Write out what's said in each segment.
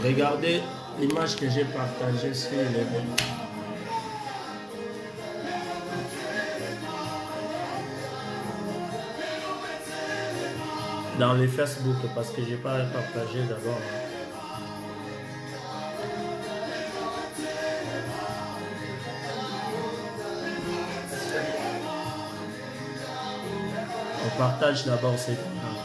Regardez l'image que j'ai partagée sur les bons. Dans les Facebook, parce que je n'ai pas partagé d'abord. On partage d'abord cette image.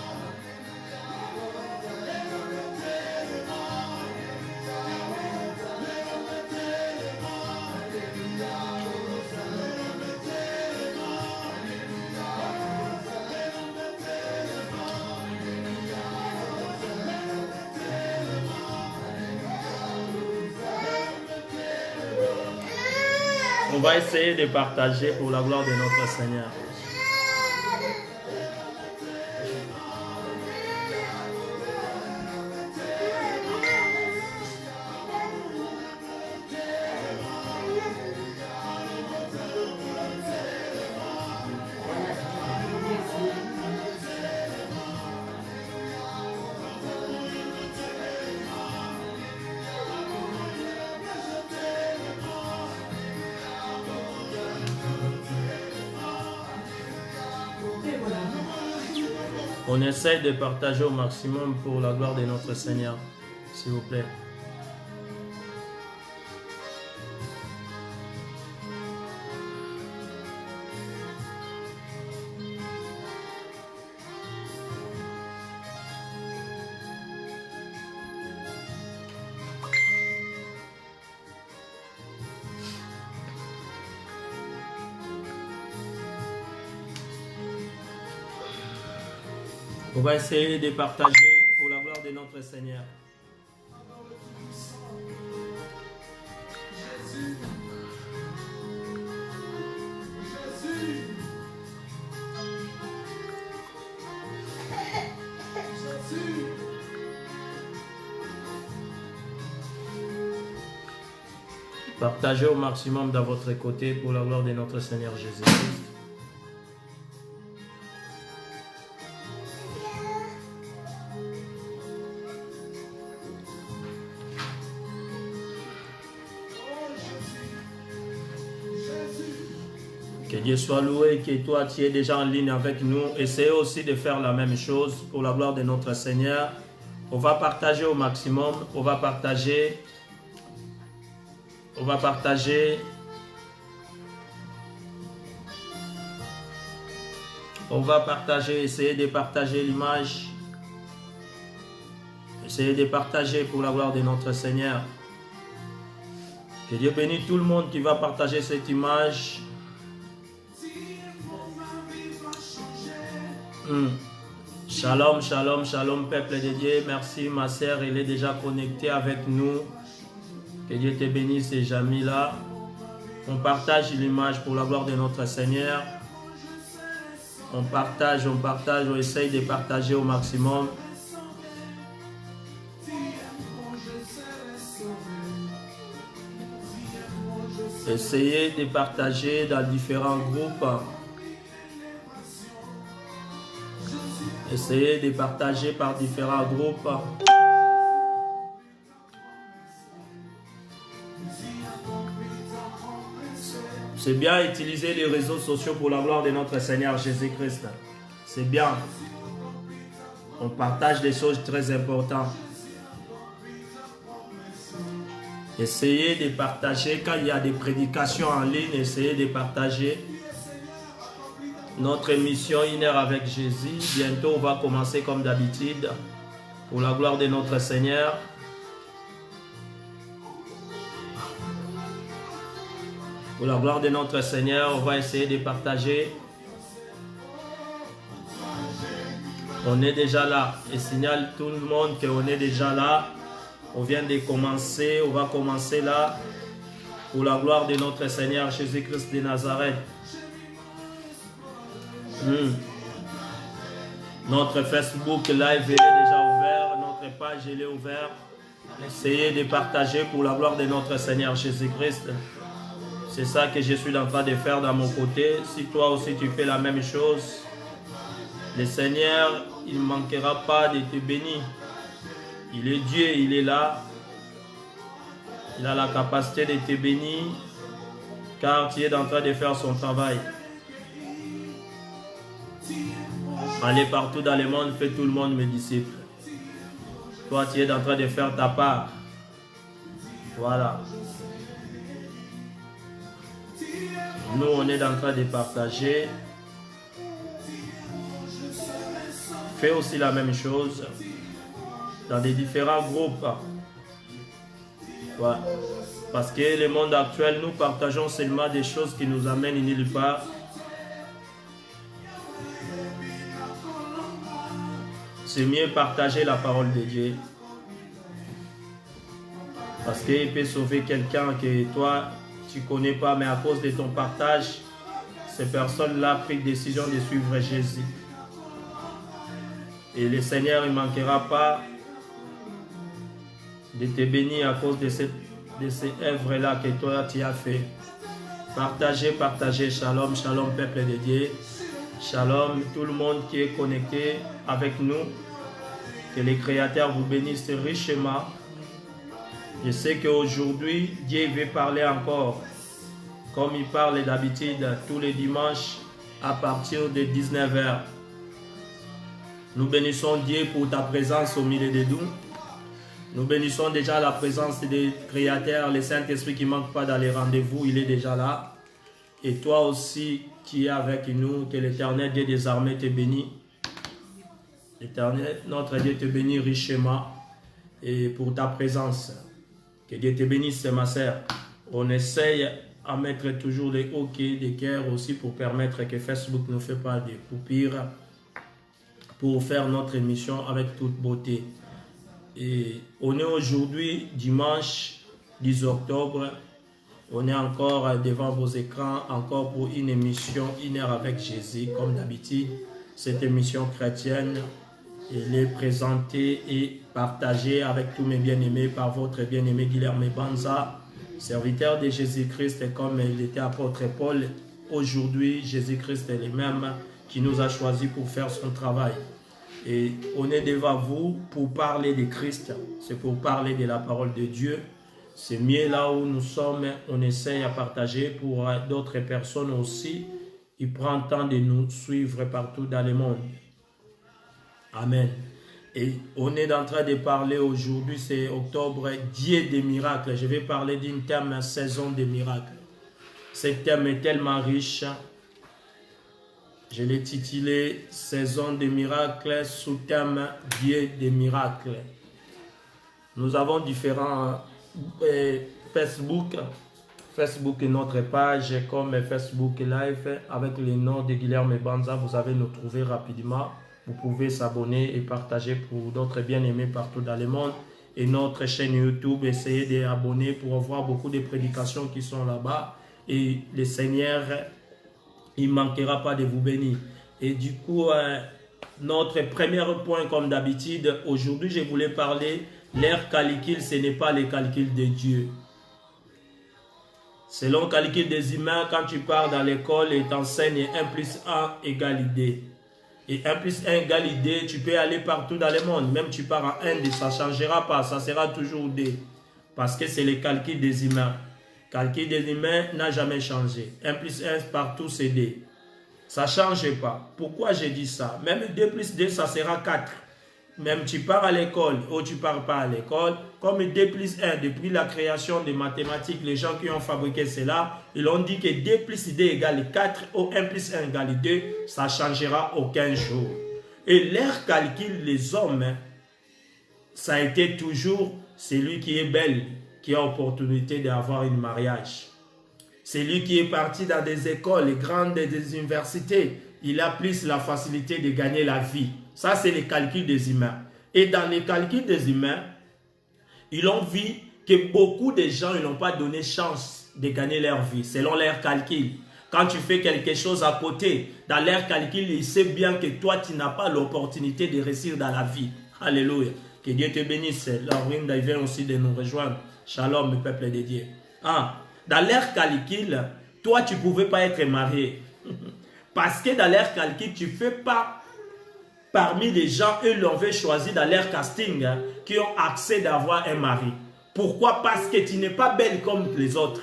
On va essayer de partager pour la gloire de notre Seigneur. On essaie de partager au maximum pour la gloire de notre Seigneur, s'il vous plaît. On va essayer de partager pour la gloire de notre Seigneur. Partagez au maximum dans votre côté pour la gloire de notre Seigneur Jésus-Christ. Que Dieu soit loué, que toi tu es déjà en ligne avec nous. Essayez aussi de faire la même chose pour la gloire de notre Seigneur. On va partager au maximum. On va partager. Essayez de partager l'image. Essayez de partager pour la gloire de notre Seigneur. Que Dieu bénisse tout le monde qui va partager cette image. Shalom, shalom, shalom, peuple de Dieu. Merci, ma sœur, elle est déjà connectée avec nous. Que Dieu te bénisse, et Jamila. On partage l'image pour la gloire de notre Seigneur. On partage, on essaye de partager au maximum. Essayez de partager dans différents groupes. Essayez de partager par différents groupes. C'est bien utiliser les réseaux sociaux pour la gloire de notre Seigneur Jésus-Christ. C'est bien. On partage des choses très importantes. Essayez de partager quand il y a des prédications en ligne. Essayez de partager. Notre émission 1 heure avec Jésus. Bientôt, on va commencer comme d'habitude. Pour la gloire de notre Seigneur. Pour la gloire de notre Seigneur, on va essayer de partager. On est déjà là. Et signale tout le monde qu'on est déjà là. On vient de commencer. On va commencer là. Pour la gloire de notre Seigneur Jésus-Christ de Nazareth. Notre Facebook live est déjà ouvert. Notre page elle est ouverte. Essayez de partager pour la gloire de notre Seigneur Jésus-Christ. C'est ça que je suis en train de faire dans mon côté. Si toi aussi tu fais la même chose, le Seigneur, il ne manquera pas de te bénir. Il est Dieu, il est là. Il a la capacité de te bénir car tu es en train de faire son travail. Allez partout dans le monde, fais tout le monde mes disciples. Toi, tu es en train de faire ta part. Voilà. Nous, on est en train de partager. Fais aussi la même chose dans des différents groupes. Ouais. Parce que le monde actuel, nous partageons seulement des choses qui nous amènent nulle part. C'est mieux partager la parole de Dieu. Parce qu'il peut sauver quelqu'un que toi, tu ne connais pas, mais à cause de ton partage, ces personnes-là ont pris décision de suivre Jésus. Et le Seigneur ne manquera pas de te bénir à cause de ces œuvres-là que toi tu as fait. Partagez, partagez. Shalom, shalom, peuple de Dieu. Shalom, tout le monde qui est connecté avec nous. Que le Créateur vous bénisse richement. Je sais qu'aujourd'hui, Dieu veut parler encore. Comme il parle d'habitude tous les dimanches à partir de 19 h. Nous bénissons Dieu pour ta présence au milieu de nous. Nous bénissons déjà la présence des créateurs, le Saint-Esprit qui ne manque pas dans les rendez-vous, il est déjà là. Et toi aussi qui es avec nous, que l'Éternel Dieu des armées te bénisse. L'Éternel, notre Dieu te bénisse richement et pour ta présence. Que Dieu te bénisse, ma sœur. On essaye à mettre toujours les OK des cœurs aussi pour permettre que Facebook ne fait pas des coupures pour faire notre émission avec toute beauté. Et on est aujourd'hui dimanche 10 octobre. On est encore devant vos écrans, encore pour une émission 1 heure avec Jésus, comme d'habitude. Cette émission chrétienne, elle est présentée et partagée avec tous mes bien-aimés par votre bien-aimé Guilherme Banza, serviteur de Jésus-Christ, comme il était apôtre Paul. Aujourd'hui, Jésus-Christ est le même qui nous a choisis pour faire son travail. Et on est devant vous pour parler de Christ, c'est pour parler de la parole de Dieu. C'est mieux là où nous sommes, on essaye à partager pour d'autres personnes aussi. Il prend le temps de nous suivre partout dans le monde. Amen. Et on est en train de parler aujourd'hui, c'est octobre, Dieu des miracles. Je vais parler d'un thème, saison des miracles. Ce thème est tellement riche. Je l'ai titulé Saison des miracles sous thème Dieu des miracles. Nous avons différents Facebook est notre page comme Facebook Live avec le nom de Guilherme Banza. Vous allez nous trouver rapidement. Vous pouvez s'abonner et partager pour d'autres bien-aimés partout dans le monde. Et notre chaîne YouTube, essayez d'abonner pour voir beaucoup de prédications qui sont là-bas. Et le Seigneur, il ne manquera pas de vous bénir. Et du coup, notre premier point, comme d'habitude, aujourd'hui, je voulais parler, leur calcul, ce n'est pas le calcul de Dieu. Selon le calcul des humains, quand tu pars dans l'école et t'enseignes 1 plus 1 égale D. Et 1 plus 1 égale D, tu peux aller partout dans le monde. Même tu pars en Inde, ça ne changera pas, ça sera toujours D. Parce que c'est le calcul des humains. Le calcul des humains n'a jamais changé. 1 plus 1 partout, c'est D. Ça ne change pas. Pourquoi j'ai dit ça? Même 2 plus 2, ça sera 4. Même tu pars à l'école ou tu ne pars pas à l'école, comme 2 plus 1, depuis la création des mathématiques, les gens qui ont fabriqué cela, ils ont dit que 2 plus 2 égale 4 ou 1 plus 1 égale 2, ça ne changera aucun jour. Et leur calcul, les hommes, ça a été toujours celui qui est belle, qui a l'opportunité d'avoir un mariage. Celui qui est parti dans des écoles grandes, des universités, il a plus la facilité de gagner la vie. Ça, c'est le calcul des humains. Et dans les calculs des humains, ils ont vu que beaucoup de gens n'ont pas donné chance de gagner leur vie, selon leurs calculs. Quand tu fais quelque chose à côté, dans leurs calculs, ils savent bien que toi, tu n'as pas l'opportunité de réussir dans la vie. Alléluia. Que Dieu te bénisse. Laurine vient aussi de nous rejoindre. Shalom, le peuple de Dieu. Dans leurs calculs, toi, tu ne pouvais pas être marié. Parce que dans leurs calculs, tu ne fais pas parmi les gens, eux l'ont choisi dans leur casting, qui ont accès d'avoir un mari. Pourquoi? Parce que tu n'es pas belle comme les autres.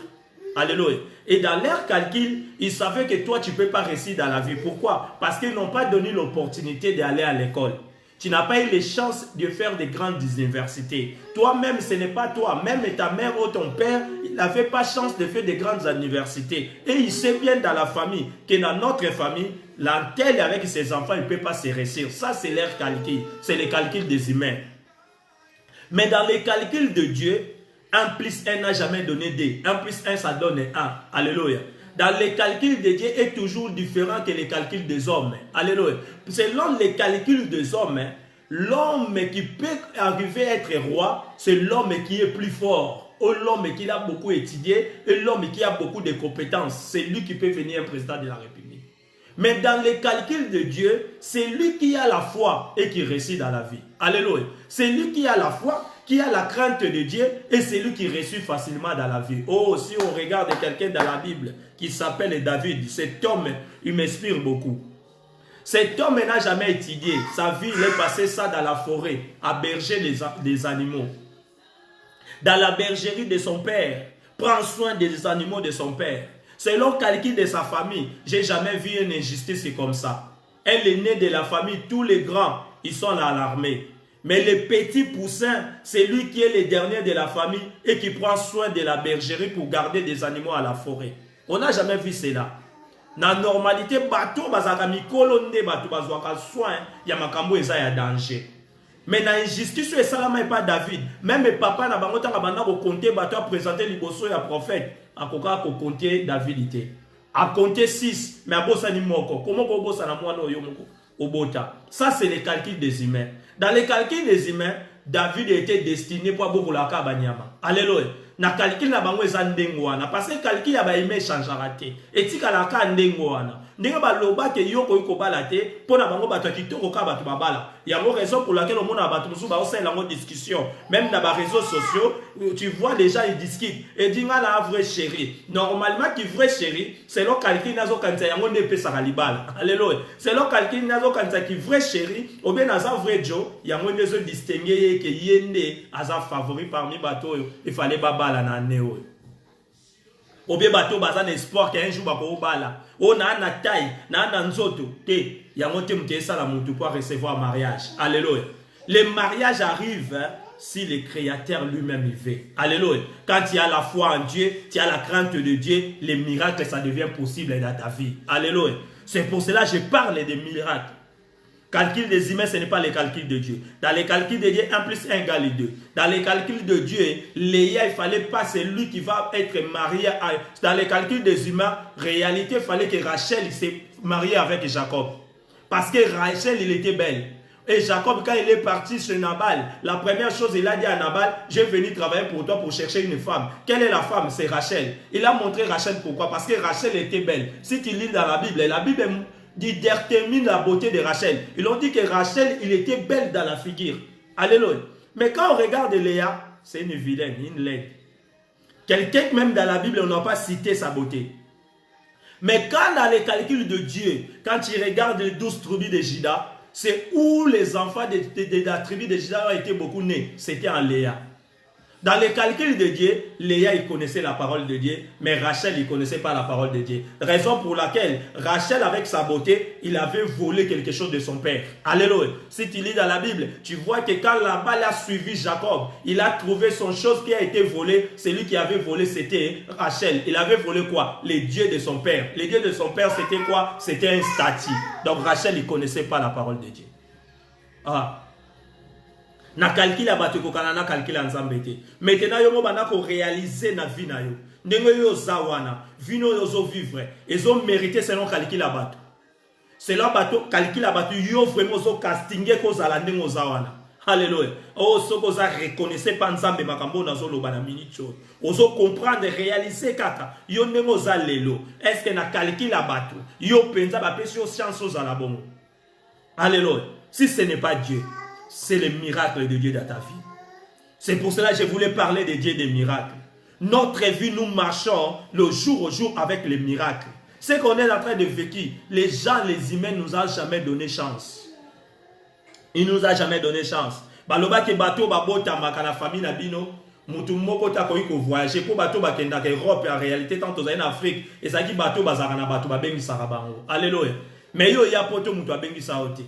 Alléluia. Et dans leur calcul, ils savaient que toi, tu ne peux pas réussir dans la vie. Pourquoi? Parce qu'ils n'ont pas donné l'opportunité d'aller à l'école. Tu n'as pas eu les chances de faire des grandes universités. Toi-même, ce n'est pas toi. Même ta mère ou ton père, il n'avait pas chance de faire des grandes universités. Et il sait bien dans la famille que dans notre famille, l'antel avec ses enfants, il ne peut pas se réussir. Ça, c'est leur calcul. C'est le calcul des humains. Mais dans les calculs de Dieu, 1 plus 1 n'a jamais donné 2. 1 plus 1, ça donne 1. Alléluia. Dans les calculs de Dieu est toujours différent que les calculs des hommes. Alléluia. Selon les calculs des hommes, l'homme qui peut arriver à être roi, c'est l'homme qui est plus fort. Ou l'homme qui a beaucoup étudié et l'homme qui a beaucoup de compétences. C'est lui qui peut venir président de la République. Mais dans les calculs de Dieu, c'est lui qui a la foi et qui réussit dans la vie. Alléluia. C'est lui qui a la foi, qui a la crainte de Dieu et c'est lui qui réussit facilement dans la vie. Oh, si on regarde quelqu'un dans la Bible qui s'appelle David, cet homme, il m'inspire beaucoup. Cet homme n'a jamais étudié. Sa vie, il est passé ça dans la forêt, à berger les animaux. Dans la bergerie de son père, prend soin des animaux de son père. Selon le calcul de sa famille, je n'ai jamais vu une injustice comme ça. Elle est née de la famille, tous les grands, ils sont à l'armée. Mais le petit poussin, c'est lui qui est le dernier de la famille et qui prend soin de la bergerie pour garder des animaux à la forêt. On n'a jamais vu cela. Dans la normalité, bateau bazaka mikolo nde bateau bazwaka soin ya makambo eza ya danger. Mais dans l'injustice, ça n'est pas David. Même papa n'a pas compté bateau à présenter liboso ya prophète. A compter David ité. A compter 6, mais à bossa ni moko. Comment ko bossa na mwana oyo moko obota. Ça c'est les calculs des humains. Dans les calculs des humains, David était destiné pour beaucoup la kabanyama. Alléluia. Na calcul na bango eza ndengo wana parce que calcul ya ba ime changera te. Etika la ka ndengo wana. Ndenge ba loba ke yoko yiko bala te pona bango bato kitoko ka bato babala. Yango raison pour laquelle on mona bato musu ba osala ngo discussion. Même dans les réseaux sociaux, tu vois les gens ils discutent et dinga la vraie chérie. Normalement qui vraie chérie, c'est le calcul nazo kanza yango ne pesa kalibala. Alléluia. C'est le calcul nazo kanza qui vraie chérie ou bien naza vrai Joe, yango ne se distinguer que yende aza favori parmi bato il fallait babala na neo. Obé bateau bazan espoir qu'un jour bako bala. On a na taille, na nzoto te. Yango te mte ça la mutu pour recevoir mariage. Alléluia. Le mariage arrive si le Créateur lui-même y veut. Alléluia. Quand tu as la foi en Dieu, tu as la crainte de Dieu, les miracles ça devient possible dans ta vie. Alléluia. C'est pour cela que je parle des miracles. Calcul des humains, ce n'est pas le calcul de Dieu. Dans les calculs de Dieu, 1 plus 1 égale 2. Dans les calculs de Dieu, Léa, il ne fallait pas, c'est lui qui va être marié. Dans les calculs des humains, réalité, il fallait que Rachel se marie avec Jacob. Parce que Rachel, il était belle. Et Jacob, quand il est parti chez Nabal, la première chose, il a dit à Nabal, je vais venir travailler pour toi pour chercher une femme. Quelle est la femme? C'est Rachel. Il a montré Rachel pourquoi? Parce que Rachel était belle. Si tu lis dans la Bible détermine la beauté de Rachel. Ils ont dit que Rachel, il était belle dans la figure. Alléluia. Mais quand on regarde Léa, c'est une vilaine, une laide. Quelqu'un même dans la Bible, on n'a pas cité sa beauté. Mais quand dans les calculs de Dieu, quand tu regardes les 12 tribus de Juda, c'est où les enfants de la tribu de Juda ont été beaucoup nés. C'était en Léa. Dans les calculs de Dieu, Léa, il connaissait la parole de Dieu, mais Rachel, il ne connaissait pas la parole de Dieu. Raison pour laquelle Rachel, avec sa beauté, il avait volé quelque chose de son père. Alléluia. Si tu lis dans la Bible, tu vois que quand Laban a suivi Jacob, il a trouvé son chose qui a été volée. Celui qui avait volé, c'était Rachel. Il avait volé quoi? Les dieux de son père. Les dieux de son père, c'était quoi? C'était un statut. Donc Rachel, il ne connaissait pas la parole de Dieu. Ah. Na calcul ya bato kokana na calcul ya nzambe te. Maintenant yo mo bana ko réaliser na vie na yo. Ndenge yo zawana, vino yo zo vivre, ezo mériter selon calcul ya bato. Selon bato calcul ya bato yo vraiment zo castinge ko zala ndenge zawana. Alléluia. Oh soko za reconnaissez pas nzambe makambo na zo loba na minute. Ozo comprendre réaliser kaka yo ndenge za lelo. Est-ce que na calcul ya bato yo penza ba pesi yo chance za la bongo. Alléluia. Si ce n'est pas Dieu, c'est le miracle de Dieu dans ta vie. C'est pour cela que je voulais parler de Dieu des miracles. Notre vie, nous marchons le jour au jour avec les miracles. Ce qu'on est en train de vivre, les gens, les humains ne nous ont jamais donné chance. Ils ne nous ont jamais donné chance. Baloba ke bato babota makana famille na bino, mutu moko ta ko voyager pour bato bakenda ka Europe en réalité tant aux en Afrique et ça qui bato bazaka na bato babengisa bango. Alléluia. Mais yo ya poto mutu abengisa ote.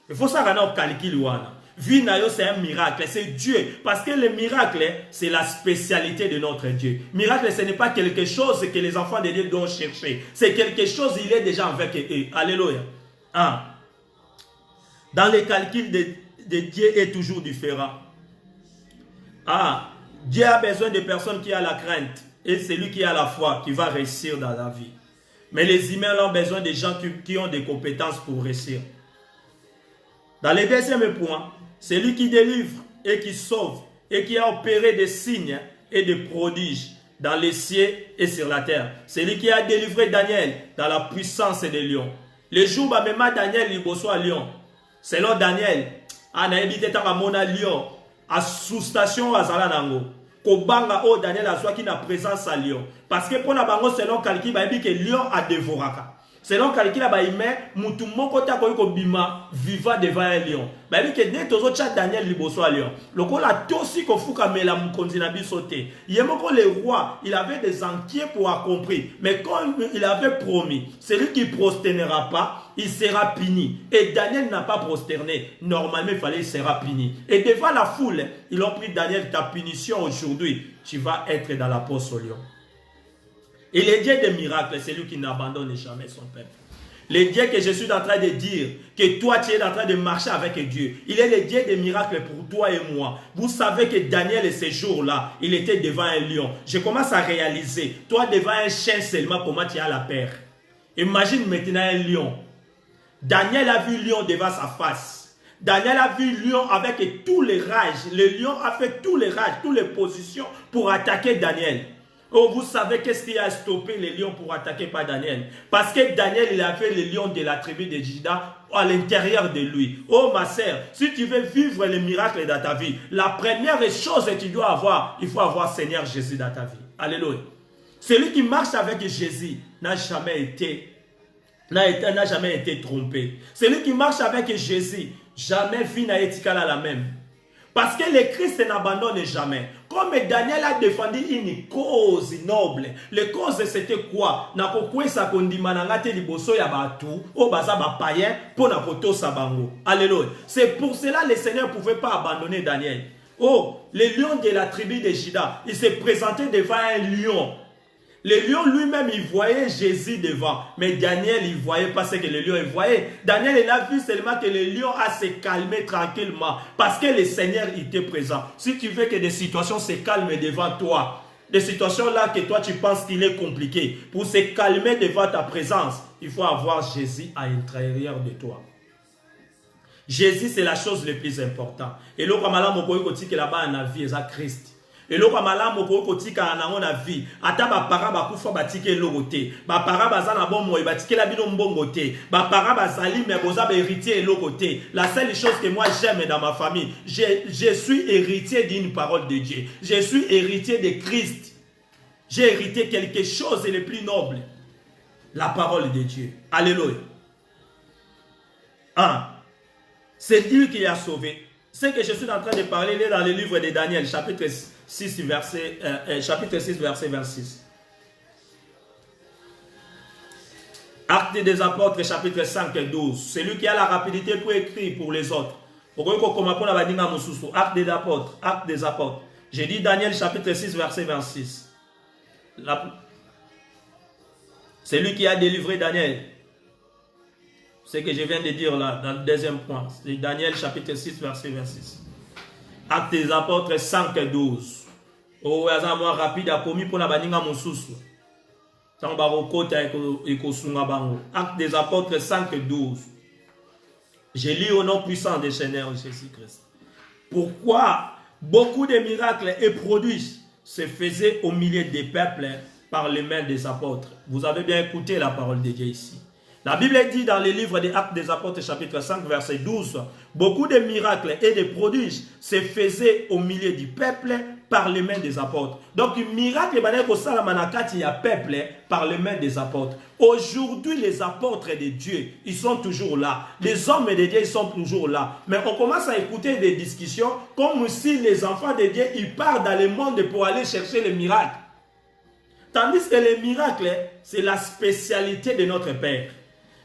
Il faut ça kana calcul wana. Vie na yo c'est un miracle, c'est Dieu parce que le miracle c'est la spécialité de notre Dieu. Miracle ce n'est pas quelque chose que les enfants de Dieu doivent chercher. C'est quelque chose il est déjà avec eux. Alléluia. Ah. Dans les calculs de Dieu est toujours différent. Ah, Dieu a besoin de personnes qui ont la crainte et celui qui a la foi qui va réussir dans la vie. Mais les humains ont besoin de gens qui ont des compétences pour réussir. Dans le deuxième point, celui qui délivre et qui sauve et qui a opéré des signes et des prodiges dans les cieux et sur la terre. Celui qui a délivré Daniel dans la puissance des lions. Le jour où même Daniel liboso à Lyon, selon Daniel, on a évité tant à mona Lyon, à sous-station à Zalanango. Kobanga o Daniel a soit qui n'a présence à Lyon. Parce que pour la bango selon calcul, il dit que Lyon a dévoré. Selon calcul, il met mutu moko ta ko bima viva devant un lion. Il dit que dès tozo chat Daniel liboso à Lyon. Le ko la tosi ko fuka mela mukonzi na bisote. Yemoko le roi, il avait des enquiers pour accomplir. Mais quand il avait promis, celui qui prosternera pas, il sera puni. Et Daniel n'a pas prosterné. Normalement, il fallait qu'il sera puni. Et devant la foule, ils ont pris Daniel, ta punition aujourd'hui, tu vas être dans la poche au lion. Et le Dieu des miracles, c'est lui qui n'abandonne jamais son peuple. Le Dieu que je suis en train de dire, que toi tu es en train de marcher avec Dieu, il est le Dieu des miracles pour toi et moi. Vous savez que Daniel, ce jour-là, il était devant un lion. Je commence à réaliser, toi devant un chien seulement, comment tu as la peur. Imagine maintenant un lion. Daniel a vu lion devant sa face. Daniel a vu lion avec tous les rages. Le lion a fait tous les rages, toutes les positions pour attaquer Daniel. Oh, vous savez qu'est-ce qui a stoppé les lions pour attaquer pas Daniel? Parce que Daniel, il avait les lions de la tribu de Juda à l'intérieur de lui. Oh, ma sœur, si tu veux vivre les miracles dans ta vie, la première chose que tu dois avoir, il faut avoir Seigneur Jésus dans ta vie. Alléluia. Celui qui marche avec Jésus n'a jamais été trompé. Celui qui marche avec Jésus, jamais vie n'a été la même. Parce que le Christ n'abandonne jamais. Comme Daniel a défendu une cause noble. La cause c'était quoi? Alléluia. C'est pour cela que le Seigneur ne pouvait pas abandonner Daniel. Oh, le lion de la tribu de Juda, il s'est présenté devant un lion. Le lion lui-même, il voyait Jésus devant. Mais Daniel, il ne voyait pas ce que le lion voyait. Daniel, il a vu seulement que le lion a se calmé tranquillement. Parce que le Seigneur était présent. Si tu veux que des situations se calment devant toi, des situations là que toi tu penses qu'il est compliqué, pour se calmer devant ta présence, il faut avoir Jésus à l'intérieur de toi. Jésus, c'est la chose la plus importante. Et là, comme on dit que là-bas, on a vu Christ. Et là, comme on dit qu'on a vu, ata ba para ba kufa batike logote, ba para bazana bon moi batike la bino mbongote, ba para bazali mais boza ba héritier logote. La seule chose que moi j'aime dans ma famille, je suis héritier d'une parole de Dieu. Je suis héritier de Christ. J'ai hérité quelque chose de plus noble, la parole de Dieu. Alléluia. C'est Dieu qui a sauvé. Ce que je suis en train de parler là dans le livre de Daniel, chapitre 6, verset 26. Actes des apôtres, chapitre 5 et 12. Celui qui a la rapidité pour écrire pour les autres. Actes des apôtres. J'ai dit Daniel, chapitre 6, verset 26. Celui qui a délivré Daniel. Ce que je viens de dire là, dans le deuxième point. C'est Daniel, chapitre 6, verset 26. Actes des apôtres 5 et 12. Oh, il y a un rapide à commis pour la baninga moussoussou. Actes des apôtres 5 et 12. Je lis au nom puissant du Seigneur Jésus-Christ. Pourquoi beaucoup de miracles et prodiges se faisaient au milieu des peuples par les mains des apôtres? Vous avez bien écouté la parole de Dieu ici. La Bible dit dans le livre des Actes des Apôtres, chapitre 5, verset 12, beaucoup de miracles et de prodiges se faisaient au milieu du peuple par les mains des apôtres. Donc, miracle, il y a peuple par les mains des apôtres. Aujourd'hui, les apôtres de Dieu, ils sont toujours là. Les hommes de Dieu, ils sont toujours là. Mais on commence à écouter des discussions comme si les enfants de Dieu, ils partent dans le monde pour aller chercher les miracles. Tandis que les miracles, c'est la spécialité de notre Père.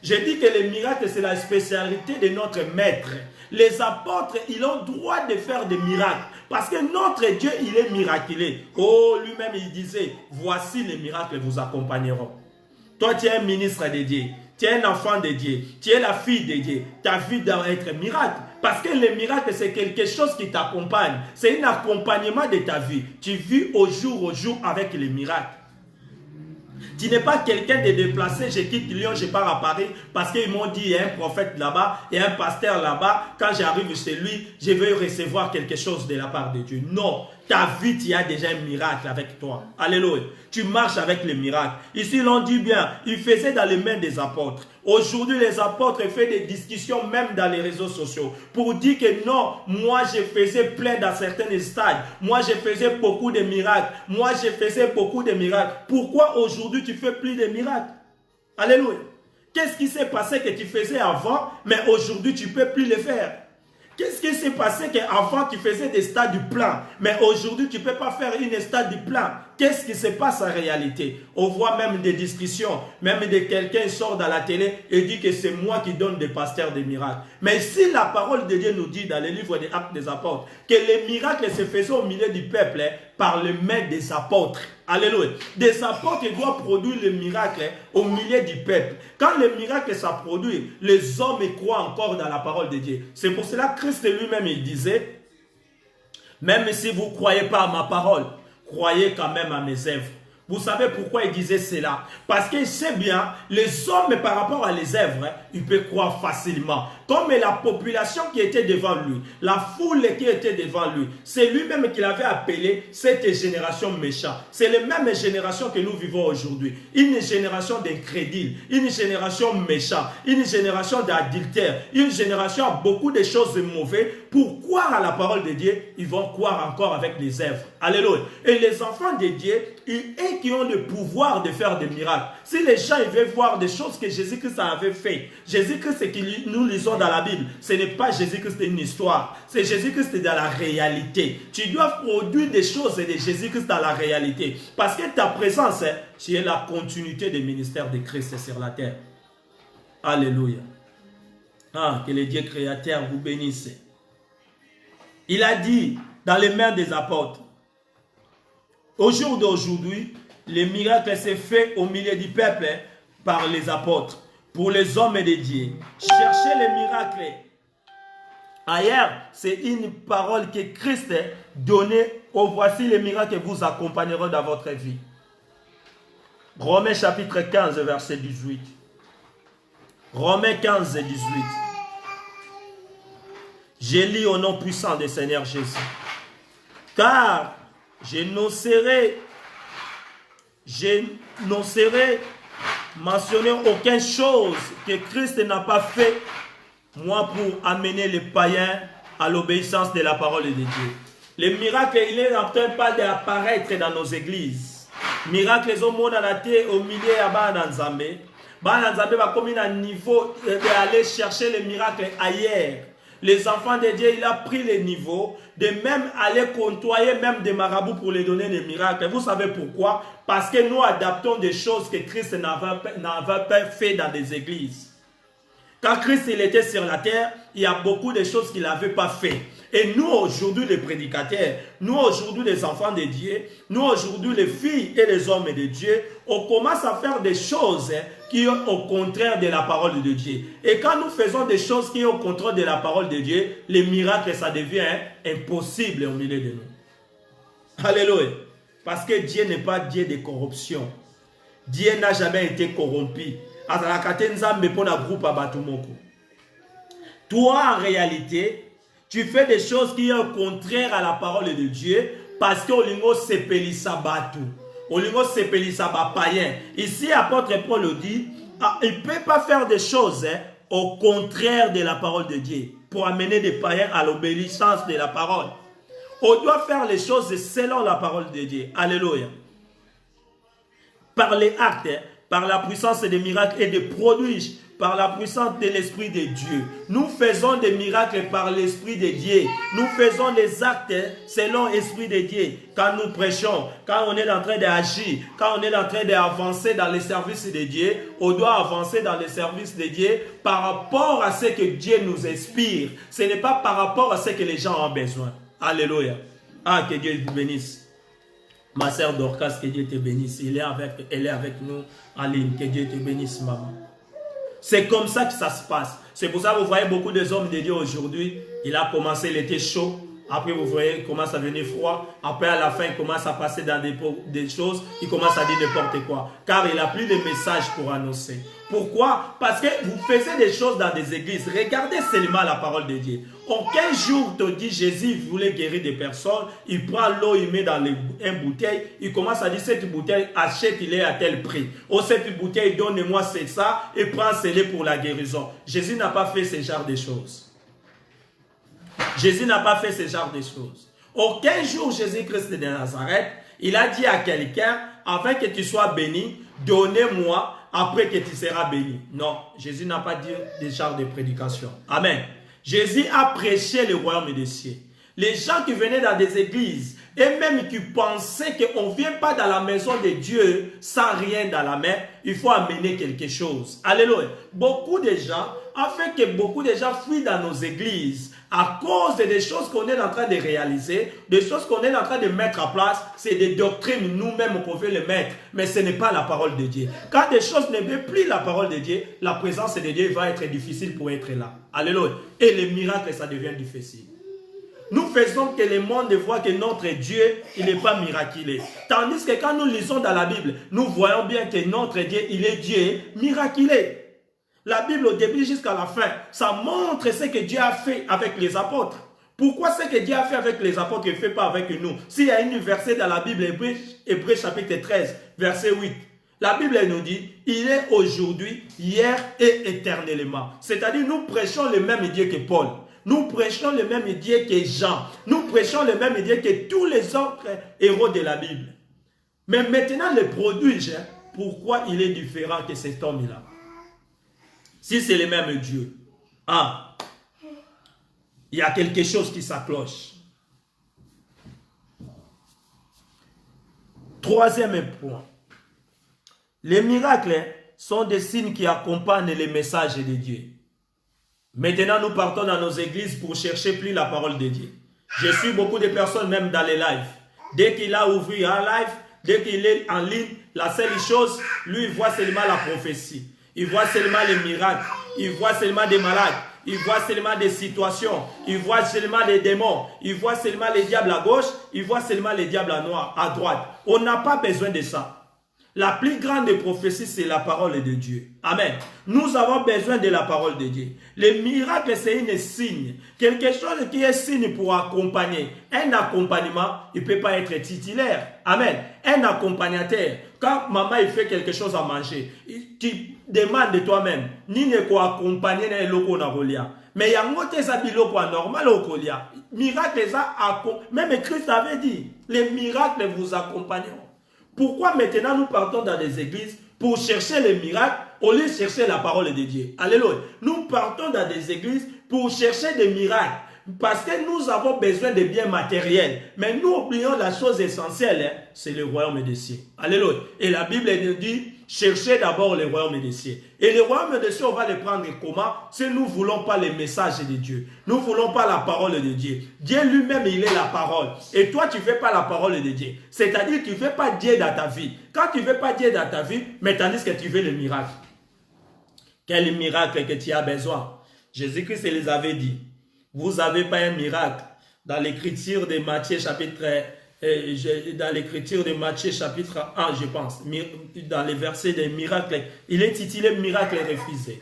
Je dis que les miracles, c'est la spécialité de notre Maître. Les apôtres, ils ont droit de faire des miracles. Parce que notre Dieu, il est miraculé. Oh, lui-même, il disait, voici les miracles vous accompagneront. Toi, tu es un ministre de Dieu. Tu es un enfant de Dieu. Tu es la fille de Dieu. Ta vie doit être miracle. Parce que les miracles, c'est quelque chose qui t'accompagne. C'est un accompagnement de ta vie. Tu vis au jour avec les miracles. Tu n'es pas quelqu'un de déplacé, je quitte Lyon, je pars à Paris parce qu'ils m'ont dit il y a un prophète là-bas, il y a un pasteur là-bas. Quand j'arrive chez lui, je vais recevoir quelque chose de la part de Dieu. Non, ta vie, tu as déjà un miracle avec toi. Alléluia. Tu marches avec les miracles. Ici, l'on dit bien, il faisait dans les mains des apôtres. Aujourd'hui, les apôtres font des discussions même dans les réseaux sociaux pour dire que non, moi je faisais plein dans certains stades. Moi je faisais beaucoup de miracles. Moi je faisais beaucoup de miracles. Pourquoi aujourd'hui tu fais plus de miracles? Alléluia. Qu'est-ce qui s'est passé que tu faisais avant, mais aujourd'hui tu ne peux plus le faire? Qu'est-ce qui s'est passé qu'avant tu faisais des stades du plan, mais aujourd'hui tu ne peux pas faire une stade du plan? Qu'est-ce qui se passe en réalité? On voit même des discussions, même de quelqu'un sort dans la télé et dit que c'est moi qui donne des pasteurs des miracles. Mais si la parole de Dieu nous dit dans le livre des Actes des Apôtres que les miracles se faisaient au milieu du peuple par les mains des apôtres. Alléluia. Des apôtres doivent produire les miracles au milieu du peuple. Quand les miracles ça produit, les hommes croient encore dans la parole de Dieu. C'est pour cela que Christ lui-même il disait, même si vous ne croyez pas à ma parole, croyez quand même à mes œuvres. Vous savez pourquoi il disait cela? Parce qu'il sait bien, les hommes par rapport à les œuvres, ils peuvent croire facilement. Comme la population qui était devant lui, la foule qui était devant lui, c'est lui-même qui l'avait appelé cette génération méchante. C'est la même génération que nous vivons aujourd'hui. Une génération d'incrédules, une génération méchante, une génération d'adultères, une génération à beaucoup de choses mauvaises. Pour croire à la parole de Dieu, ils vont croire encore avec les œuvres. Alléluia. Et les enfants de Dieu, eux qui ont le pouvoir de faire des miracles. Si les gens ils veulent voir des choses que Jésus-Christ avait fait, Jésus-Christ, c'est que nous lisons dans la Bible, ce n'est pas Jésus-Christ une histoire, c'est Jésus-Christ dans la réalité. Tu dois produire des choses de Jésus-Christ dans la réalité. Parce que ta présence, tu es la continuité du ministère de Christ sur la terre. Alléluia. Ah, que le Dieu créateur vous bénisse. Il a dit dans les mains des apôtres, au jour d'aujourd'hui, les miracles se fait au milieu du peuple par les apôtres, pour les hommes de Dieu. Cherchez les miracles ailleurs, c'est une parole que Christ a donnée. Oh, voici les miracles qui vous accompagneront dans votre vie. Romains chapitre 15, verset 18. Romains 15, 18. Je lis au nom puissant du Seigneur Jésus. Car je n'oserai mentionner aucune chose que Christ n'a pas fait, moi, pour amener les païens à l'obéissance de la parole de Dieu. Les miracles, il est en train pas d'apparaître dans nos églises. Miracles au monde au milieu à Bananzambe. Bananzambe va comme un niveau d'aller chercher les miracles ailleurs. Les enfants de Dieu, il a pris les niveaux de même aller côtoyer même des marabouts pour les donner des miracles. Vous savez pourquoi? Parce que nous adaptons des choses que Christ n'avait pas fait dans des églises. Quand Christ il était sur la terre, il y a beaucoup de choses qu'il n'avait pas fait. Et nous aujourd'hui les prédicateurs, nous aujourd'hui les enfants de Dieu, nous aujourd'hui les filles et les hommes de Dieu, on commence à faire des choses qui sont au contraire de la parole de Dieu. Et quand nous faisons des choses qui sont au contraire de la parole de Dieu, les miracles ça devient impossible au milieu de nous. Alléluia. Parce que Dieu n'est pas Dieu de corruption. Dieu n'a jamais été corrompu. Toi, en réalité, tu fais des choses qui sont contraires à la parole de Dieu parce que Olingo sepeli sabatu. Olingo sepeli sabapayen. Ici, apôtre Paul dit, il ne peut pas faire des choses au contraire de la parole de Dieu pour amener des païens à l'obéissance de la parole. On doit faire les choses selon la parole de Dieu. Alléluia. Par les actes, par la puissance des miracles et des prodiges, par la puissance de l'Esprit de Dieu. Nous faisons des miracles par l'Esprit de Dieu. Nous faisons des actes selon l'Esprit de Dieu. Quand nous prêchons, quand on est en train d'agir, quand on est en train d'avancer dans les services de Dieu, on doit avancer dans les services de Dieu par rapport à ce que Dieu nous inspire. Ce n'est pas par rapport à ce que les gens ont besoin. Alléluia. Ah, que Dieu vous bénisse. Ma sœur Dorcas, que Dieu te bénisse. Elle est avec nous en ligne. Que Dieu te bénisse, maman. C'est comme ça que ça se passe. C'est pour ça que vous voyez beaucoup de hommes de Dieu aujourd'hui. Il a commencé l'été chaud. Après, vous voyez, il commence à venir froid. Après, à la fin, il commence à passer dans des choses. Il commence à dire n'importe quoi. Car il n'a plus de messages pour annoncer. Pourquoi? Parce que vous faites des choses dans des églises. Regardez seulement la parole de Dieu. Aucun jour, te dit Jésus voulait guérir des personnes. Il prend l'eau, il met dans une bouteille. Il commence à dire cette bouteille, achète-les à tel prix. Oh, cette bouteille, donne-moi c'est ça. Et prends celle pour la guérison. Jésus n'a pas fait ce genre de choses. Jésus n'a pas fait ce genre de choses. Aucun jour, Jésus-Christ de Nazareth, il a dit à quelqu'un, afin que tu sois béni, donnez-moi après que tu seras béni. Non, Jésus n'a pas dit ce genre de prédication. Amen. Jésus a prêché le royaume des cieux. Les gens qui venaient dans des églises et même qui pensaient qu'on ne vient pas dans la maison de Dieu sans rien dans la main, il faut amener quelque chose. Alléluia. Beaucoup de gens, afin que beaucoup de gens fuient dans nos églises à cause des choses qu'on est en train de réaliser, des choses qu'on est en train de mettre en place, c'est des doctrines nous-mêmes qu'on veut les mettre, mais ce n'est pas la parole de Dieu. Quand des choses ne veulent plus la parole de Dieu, la présence de Dieu va être difficile pour être là. Alléluia. Et les miracles, ça devient difficile. Nous faisons que le monde voit que notre Dieu, il n'est pas miraculé. Tandis que quand nous lisons dans la Bible, nous voyons bien que notre Dieu, il est Dieu miraculé. La Bible, au début jusqu'à la fin, ça montre ce que Dieu a fait avec les apôtres. Pourquoi ce que Dieu a fait avec les apôtres ne fait pas avec nous? S'il y a une verset dans la Bible, Hébreux chapitre 13, verset 8, la Bible nous dit, il est aujourd'hui, hier et éternellement. C'est-à-dire, nous prêchons le même Dieu que Paul. Nous prêchons le même Dieu que Jean. Nous prêchons le même Dieu que tous les autres héros de la Bible. Mais maintenant, le prodige, pourquoi il est différent que cet homme-là? Si c'est le même Dieu, il y a quelque chose qui s'accroche. Troisième point. Les miracles sont des signes qui accompagnent les messages de Dieu. Maintenant, nous partons dans nos églises pour chercher plus la parole de Dieu. Je suis beaucoup de personnes même dans les lives. Dès qu'il a ouvert un live, dès qu'il est en ligne, la seule chose, lui, il voit seulement la prophétie. Il voit seulement les miracles. Il voit seulement des malades. Il voit seulement des situations. Il voit seulement des démons. Il voit seulement les diables à gauche. Il voit seulement les diables à droite. On n'a pas besoin de ça. La plus grande prophétie, c'est la parole de Dieu. Amen. Nous avons besoin de la parole de Dieu. Les miracles, c'est un signe. Quelque chose qui est signe pour accompagner. Un accompagnement, il ne peut pas être titulaire. Amen. Un accompagnateur, quand maman il fait quelque chose à manger, tu demandes de toi-même, ni ne quoi accompagner les locaux na rolia. Mais il y a un autre biloko normal au colia. Miracle, ça, même Christ avait dit, les miracles vous accompagneront. Pourquoi maintenant nous partons dans des églises pour chercher les miracles au lieu de chercher la parole de Dieu? Alléluia. Nous partons dans des églises pour chercher des miracles parce que nous avons besoin de biens matériels. Mais nous oublions la chose essentielle, c'est le royaume des cieux. Alléluia. Et la Bible nous dit, cherchez d'abord le royaume des cieux. Et le royaume des cieux, on va le prendre comment? Si nous ne voulons pas les messages de Dieu. Nous ne voulons pas la parole de Dieu. Dieu lui-même, il est la parole. Et toi, tu ne veux pas la parole de Dieu. C'est-à-dire, tu ne veux pas Dieu dans ta vie. Quand tu ne veux pas Dieu dans ta vie, mais tandis que tu veux le miracle. Quel miracle que tu as besoin? Jésus-Christ les avait dit. Vous n'avez pas un miracle. Dans l'écriture de Matthieu chapitre dans l'écriture de Matthieu chapitre 1, je pense, dans les versets des miracles, il est titulé miracle refusé.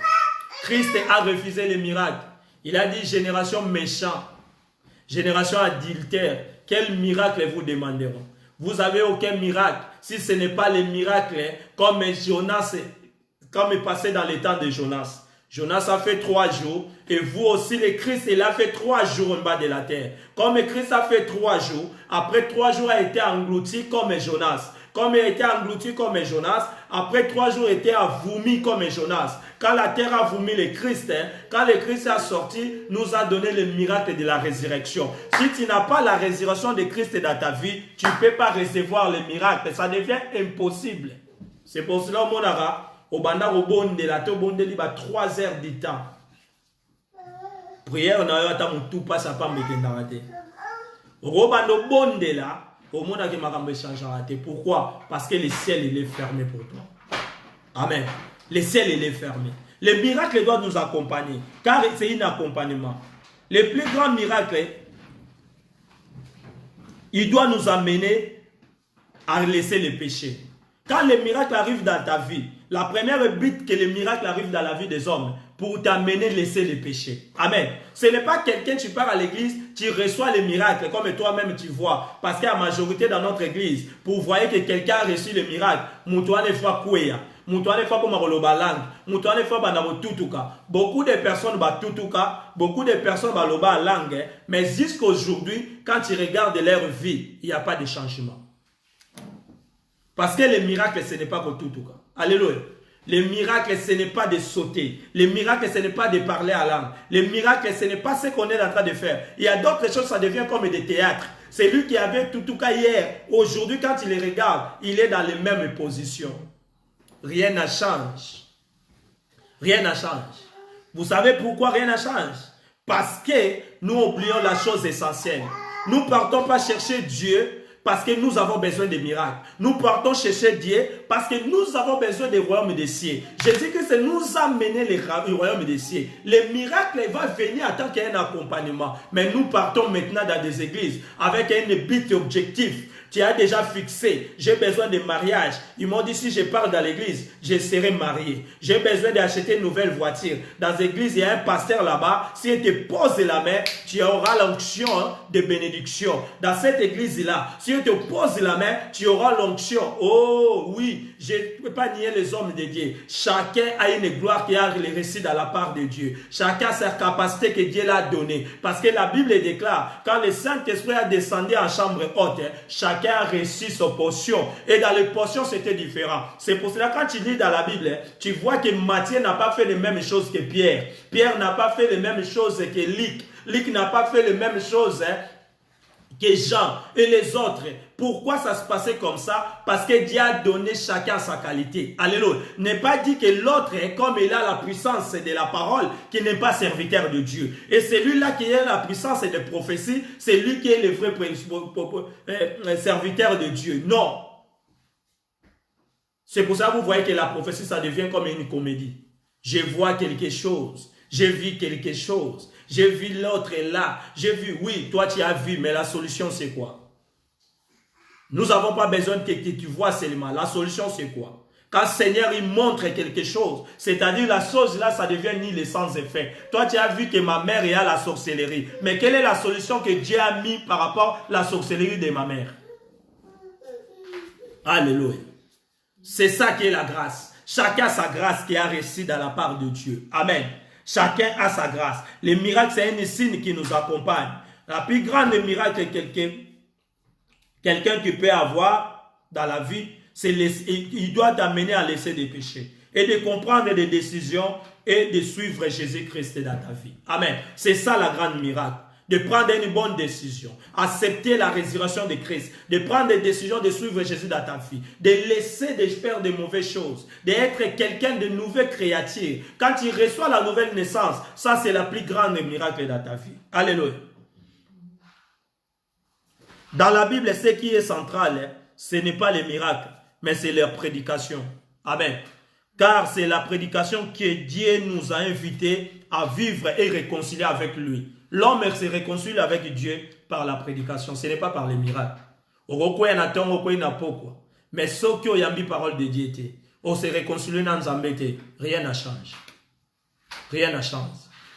Christ a refusé les miracles. Il a dit génération méchante, génération adultère, quel miracle vous demanderont? Vous n'avez aucun miracle. Si ce n'est pas les miracles comme Jonas, comme il passait dans les temps de Jonas. Jonas a fait 3 jours et vous aussi, le Christ, il a fait 3 jours en bas de la terre. Comme le Christ a fait 3 jours, après 3 jours, il a été englouti comme Jonas. Comme il a été englouti comme Jonas, après 3 jours, il était vomi comme Jonas. Quand la terre a vomi le Christ, quand le Christ a sorti, nous a donné le miracle de la résurrection. Si tu n'as pas la résurrection de Christ dans ta vie, tu ne peux pas recevoir le miracle. Ça devient impossible. C'est pour cela, mon ara, au banda au bon de la terre, au bon de liba 3 heures du temps. Prière, n'a pas tout passe à pas me guérir. Au bando bon de là, au monde qui m'a changé. Pourquoi? Parce que le ciel il est fermé pour toi. Amen. Le ciel il est fermé. Le miracle doit nous accompagner, car c'est un accompagnement. Le plus grand miracle, il doit nous amener à laisser le péché. Quand le miracle arrive dans ta vie, la première but que le miracle arrive dans la vie des hommes, pour t'amener à laisser le péché. Amen. Ce n'est pas quelqu'un, tu pars à l'église, tu reçois le miracle, comme toi-même tu vois. Parce qu'il y a la majorité dans notre église, pour voir que quelqu'un a reçu le miracle, beaucoup de personnes beaucoup de personnes langue, mais jusqu'à aujourd'hui, quand tu regardes leur vie, il n'y a pas de changement. Parce que le miracle, ce n'est pas pour tout cas. Alléluia. Le miracle, ce n'est pas de sauter. Le miracle, ce n'est pas de parler à langue. Le miracle, ce n'est pas ce qu'on est en train de faire. Il y a d'autres choses, ça devient comme des théâtres. C'est lui qui avait tout cas hier. Aujourd'hui, quand il les regarde, il est dans les mêmes positions. Rien ne change. Rien ne change. Vous savez pourquoi rien ne change? Parce que nous oublions la chose essentielle. Nous ne partons pas chercher Dieu parce que nous avons besoin de miracles. Nous partons chercher Dieu parce que nous avons besoin des royaumes des cieux. Jésus-Christ nous a mené le royaume des cieux. Le miracle va venir en tant qu'un accompagnement. Mais nous partons maintenant dans des églises avec un but objectif. Tu as déjà fixé, j'ai besoin de mariage. Ils m'ont dit, si je pars dans l'église, je serai marié. J'ai besoin d'acheter une nouvelle voiture. Dans l'église, il y a un pasteur là-bas. S'il te pose la main, tu auras l'onction de bénédiction. Dans cette église-là, s'il te pose la main, tu auras l'onction. Oh oui, je ne peux pas nier les hommes de Dieu. Chacun a une gloire qui a reçue dans la part de Dieu. Chacun a sa capacité que Dieu l'a donnée. Parce que la Bible déclare, quand le Saint-Esprit a descendu en chambre haute, chacun a reçu sa portion. Et dans les portions, c'était différent. C'est pour cela, quand tu lis dans la Bible, tu vois que Matthieu n'a pas fait les mêmes choses que Pierre. Pierre n'a pas fait les mêmes choses que Luc. Luc n'a pas fait les mêmes choses que Jean et les autres. Pourquoi ça se passait comme ça? Parce que Dieu a donné chacun sa qualité. Alléluia. N'est pas dit que l'autre, comme il a la puissance de la parole, qui n'est pas serviteur de Dieu. Et celui-là qui a la puissance de prophétie, c'est lui qui est le vrai serviteur de Dieu. Non. C'est pour ça que vous voyez que la prophétie, ça devient comme une comédie. Je vois quelque chose. J'ai vu quelque chose. J'ai vu l'autre là. J'ai vu, oui, toi tu as vu, mais la solution c'est quoi? Nous n'avons pas besoin que tu vois seulement. La solution c'est quoi? Quand le Seigneur il montre quelque chose, c'est-à-dire la chose là, ça devient ni les sans effet. Toi tu as vu que ma mère est à la sorcellerie. Mais quelle est la solution que Dieu a mis par rapport à la sorcellerie de ma mère? Alléluia. C'est ça qui est la grâce. Chacun a sa grâce qui a reçu dans la part de Dieu. Amen. Chacun a sa grâce. Le miracle, c'est un signe qui nous accompagne. La plus grande miracle que quelqu'un qui peut avoir dans la vie, c'est il doit t'amener à laisser des péchés et de comprendre des décisions et de suivre Jésus-Christ dans ta vie. Amen. C'est ça la grande miracle. De prendre une bonne décision, accepter la résurrection de Christ, de prendre des décisions de suivre Jésus dans ta vie, de laisser de faire de mauvaises choses, d'être quelqu'un de nouvelle créature. Quand tu reçois la nouvelle naissance, ça c'est la plus grande miracle dans ta vie. Alléluia. Dans la Bible, ce qui est central, ce n'est pas les miracles, mais c'est leur prédication. Amen. Car c'est la prédication que Dieu nous a invités à vivre et réconcilier avec lui. L'homme se réconcilie avec Dieu par la prédication. Ce n'est pas par les miracles. Mais ce qui a mis parole de Dieu, on se réconcilie dans Nzambe, rien n'a changé. Rien n'a changé.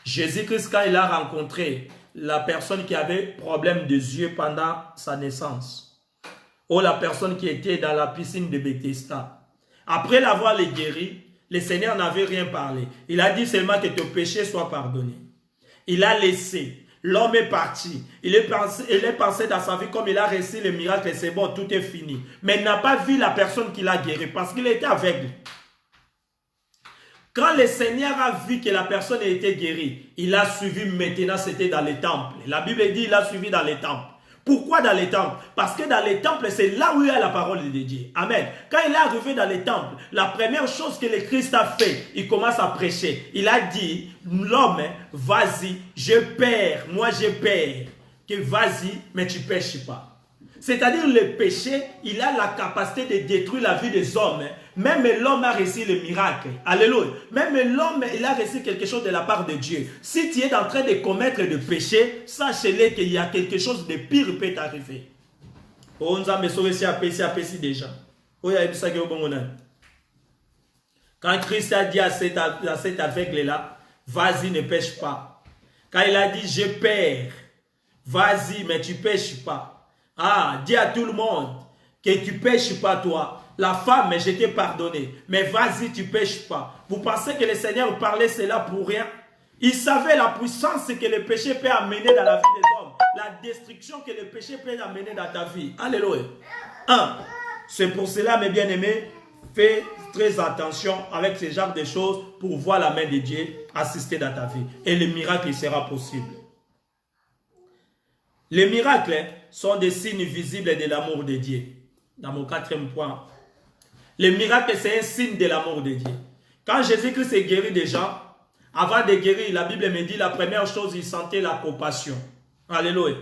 Jésus-Christ, quand il a rencontré la personne qui avait problème des yeux pendant sa naissance, ou la personne qui était dans la piscine de Bethesda, après l'avoir guéri, le Seigneur n'avait rien parlé. Il a dit seulement que ton péché soit pardonné. Il a laissé. L'homme est parti. Il est passé dans sa vie comme il a reçu le miracle. C'est bon, tout est fini. Mais il n'a pas vu la personne qui l'a guéri parce qu'il était aveugle. Quand le Seigneur a vu que la personne a été guérie, il a suivi maintenant, c'était dans les temples. La Bible dit il a suivi dans les temples. Pourquoi dans les temples? Parce que dans les temples, c'est là où il y a la parole de Dieu. Amen. Quand il est arrivé dans les temples, la première chose que le Christ a fait, il commence à prêcher. Il a dit, l'homme, vas-y, je perds, moi je perds. Que vas-y, mais tu ne pêches pas. C'est-à-dire le péché, il a la capacité de détruire la vie des hommes. Même l'homme a reçu le miracle. Alléluia. Même l'homme, il a reçu quelque chose de la part de Dieu. Si tu es en train de commettre des péchés, sache-le qu'il y a quelque chose de pire qui peut t'arriver. Quand Christ a dit à cet aveugle-là, vas-y, ne pêche pas. Quand il a dit, je perds, vas-y, mais tu ne pêches pas. Ah, dis à tout le monde que tu ne pêches pas toi. La femme, je t'ai pardonné. Mais vas-y, tu ne pêches pas. Vous pensez que le Seigneur parlait cela pour rien? Il savait la puissance que le péché peut amener dans la vie des hommes. La destruction que le péché peut amener dans ta vie. Alléluia. C'est pour cela, mes bien-aimés, fais très attention avec ce genre de choses pour voir la main de Dieu assister dans ta vie. Et le miracle sera possible. Les miracles sont des signes visibles de l'amour de Dieu. Dans mon 4e point, le miracle, c'est un signe de l'amour de Dieu. Quand Jésus-Christ a guéri des gens, avant de guérir, la Bible me dit, la première chose, il sentait la compassion. Alléluia.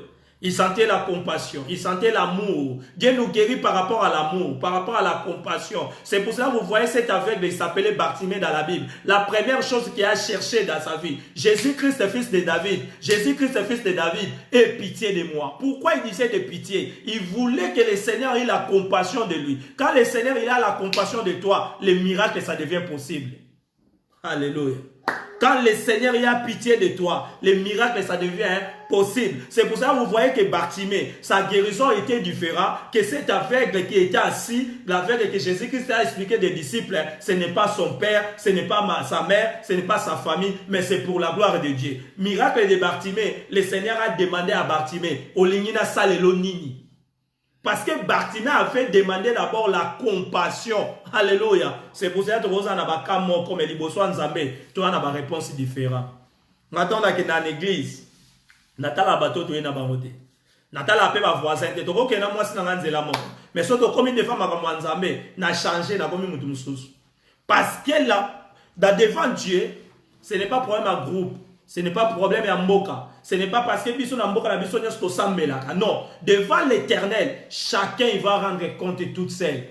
Il sentait la compassion, il sentait l'amour. Dieu nous guérit par rapport à l'amour, par rapport à la compassion. C'est pour cela que vous voyez cet aveugle, il s'appelait Bartimée dans la Bible. La première chose qu'il a cherché dans sa vie, Jésus-Christ, fils de David, Jésus-Christ, fils de David, aie pitié de moi. Pourquoi il disait de pitié? Il voulait que le Seigneur ait la compassion de lui. Quand le Seigneur il a la compassion de toi, le miracle, ça devient possible. Alléluia. Quand le Seigneur a pitié de toi, le miracle, ça devient possible. C'est pour ça que vous voyez que Bartimée, sa guérison était différente, que cet aveugle qui était assis, l'aveugle que Jésus-Christ a expliqué des disciples, ce n'est pas son père, ce n'est pas sa mère, ce n'est pas sa famille, mais c'est pour la gloire de Dieu. Miracle de Bartimée, le Seigneur a demandé à Bartimée, Olingina Salelo Nini. Parce que Bartimée avait demandé d'abord la compassion. Alléluia. C'est pour ça que vous avez comme les Bossois Nzambé, tu as une réponse différente. Maintenant, dans l'église, Natala bateau tu es na bangote. Natala pe ba voisin te toko kena mwasi na nganzela mo. Mais soto comme des femmes ba Nzambé na changé na komi mutu mususu. Parce que là, devant Dieu, ce n'est pas problème à groupe. Ce n'est pas problème à Mboka. Ce n'est pas parce que Bisson a Mboka la Bisson est Sambelaka. Non. Devant l'Éternel, chacun il va rendre compte de toutes celles.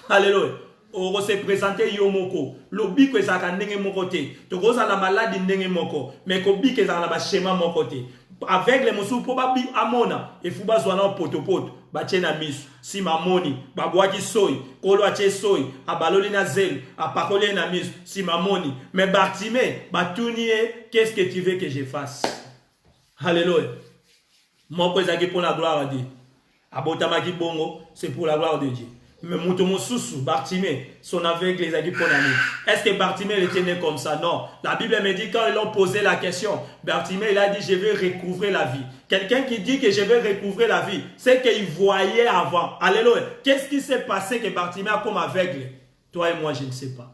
Alléluia. On va se présenter Yomoko. L'obi que ça a ndenge mon côté. Tu vois la maladie ndenge moko. Mais kobi que ça a ba schéma mon côté. Avec les moussous probabi amona. Et faut bazwana potopoto. Bachena misu. Si mamoni. Babwaki soy. Kolo ache soy. Abaloli na zel. Apakole na misu. Si mamoni. Mais Bartimée. Batounie. Qu'est-ce que tu veux que je fasse? Alléluia. Mon président pour la gloire de Dieu. Abotamaki bongo. C'est pour la gloire de Dieu. Mais Moutoumoussou, Bartimée, son aveugle les a dit pour l'année. Est-ce que Bartimée était né comme ça? Non. La Bible me dit quand ils ont posé la question, Bartimée il a dit je vais recouvrer la vie. Quelqu'un qui dit que je vais recouvrer la vie, c'est qu'il voyait avant. Alléluia. Qu'est-ce qui s'est passé que Bartimée a comme aveugle? Toi et moi, je ne sais pas.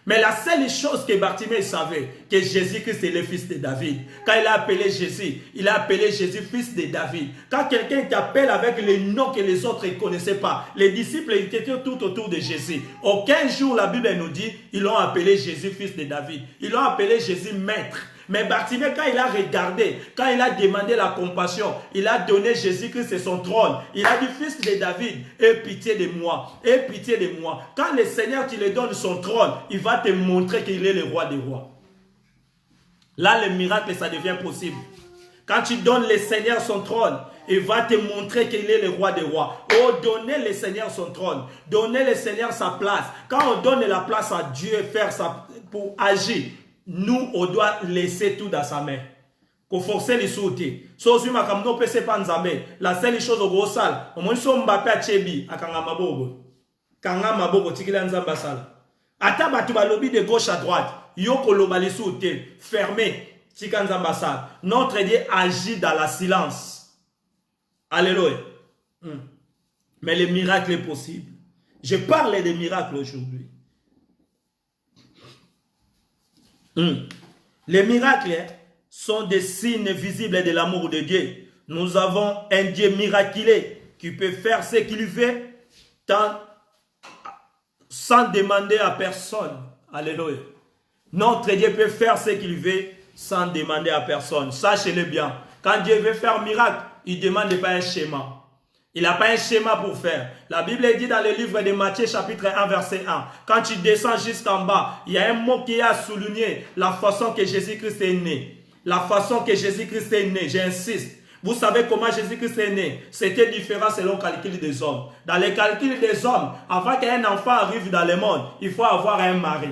Mais la seule chose que Bartimée savait, que Jésus-Christ est le fils de David. Quand il a appelé Jésus, il a appelé Jésus fils de David. Quand quelqu'un t'appelle avec les noms que les autres ne connaissaient pas, les disciples étaient tout autour de Jésus. Aucun jour, la Bible nous dit, ils l'ont appelé Jésus fils de David. Ils l'ont appelé Jésus maître. Mais Bartimée, quand il a regardé, quand il a demandé la compassion, il a donné Jésus-Christ et son trône. Il a dit, fils de David, aie pitié de moi, aie pitié de moi. Quand le Seigneur, tu lui donnes son trône, il va te montrer qu'il est le roi des rois. Là, le miracle, ça devient possible. Quand tu donnes le Seigneur son trône, il va te montrer qu'il est le roi des rois. Oh, donnez le Seigneur son trône. Donnez le Seigneur sa place. Quand on donne la place à Dieu pour agir, nous, on doit laisser tout dans sa main. Qu'on force les sauter. Sauf ma kamno pese panzambe. La seule chose au gros sale, au moins son Mbappé à Chebi, à Kangamabogo. Kangamabogo, Tikila Nzamba sala. Ata batu balobi de gauche à droite. Yoko lobali sous fermé. Notre Dieu agit dans la silence. Alléluia. Mais le miracle est possible. Je parle des miracles aujourd'hui. Les miracles sont des signes visibles de l'amour de Dieu. Nous avons un Dieu miraculeux qui peut faire ce qu'il veut sans demander à personne. Alléluia. Notre Dieu peut faire ce qu'il veut sans demander à personne. Sachez-le bien. Quand Dieu veut faire un miracle, il ne demande pas un schéma. Il n'a pas un schéma pour faire. La Bible dit dans le livre de Matthieu chapitre 1 verset 1. Quand tu descends jusqu'en bas, il y a un mot qui a souligné la façon que Jésus-Christ est né. La façon que Jésus-Christ est né, j'insiste. Vous savez comment Jésus-Christ est né? C'était différent selon le calcul des hommes. Dans le calcul des hommes, avant qu'un enfant arrive dans le monde, il faut avoir un mari.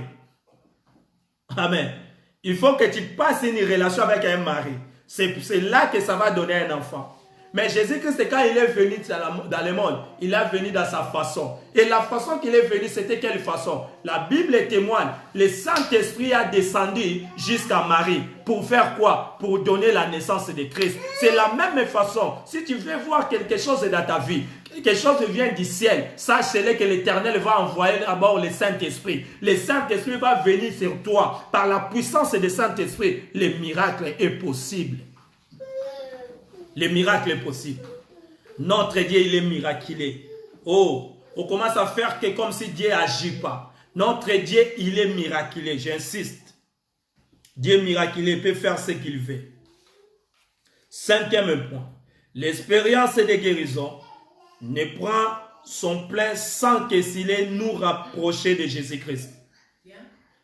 Amen. Il faut que tu passes une relation avec un mari. C'est là que ça va donner un enfant. Mais Jésus-Christ, quand il est venu dans le monde, il est venu dans sa façon. Et la façon qu'il est venu, c'était quelle façon? La Bible témoigne, le Saint-Esprit a descendu jusqu'à Marie. Pour faire quoi? Pour donner la naissance de Christ. C'est la même façon. Si tu veux voir quelque chose dans ta vie, quelque chose vient du ciel, sache-le que l'Éternel va envoyer d'abord le Saint-Esprit. Le Saint-Esprit va venir sur toi. Par la puissance du Saint-Esprit, le miracle est possible. Le miracle est possible. Notre Dieu, il est miraculeux. Oh, on commence à faire que comme si Dieu n'agit pas. Notre Dieu, il est miraculeux. J'insiste. Dieu miraculeux peut faire ce qu'il veut. Cinquième point. L'expérience de guérison ne prend son plein sans que s'il est nous rapprocher de Jésus-Christ.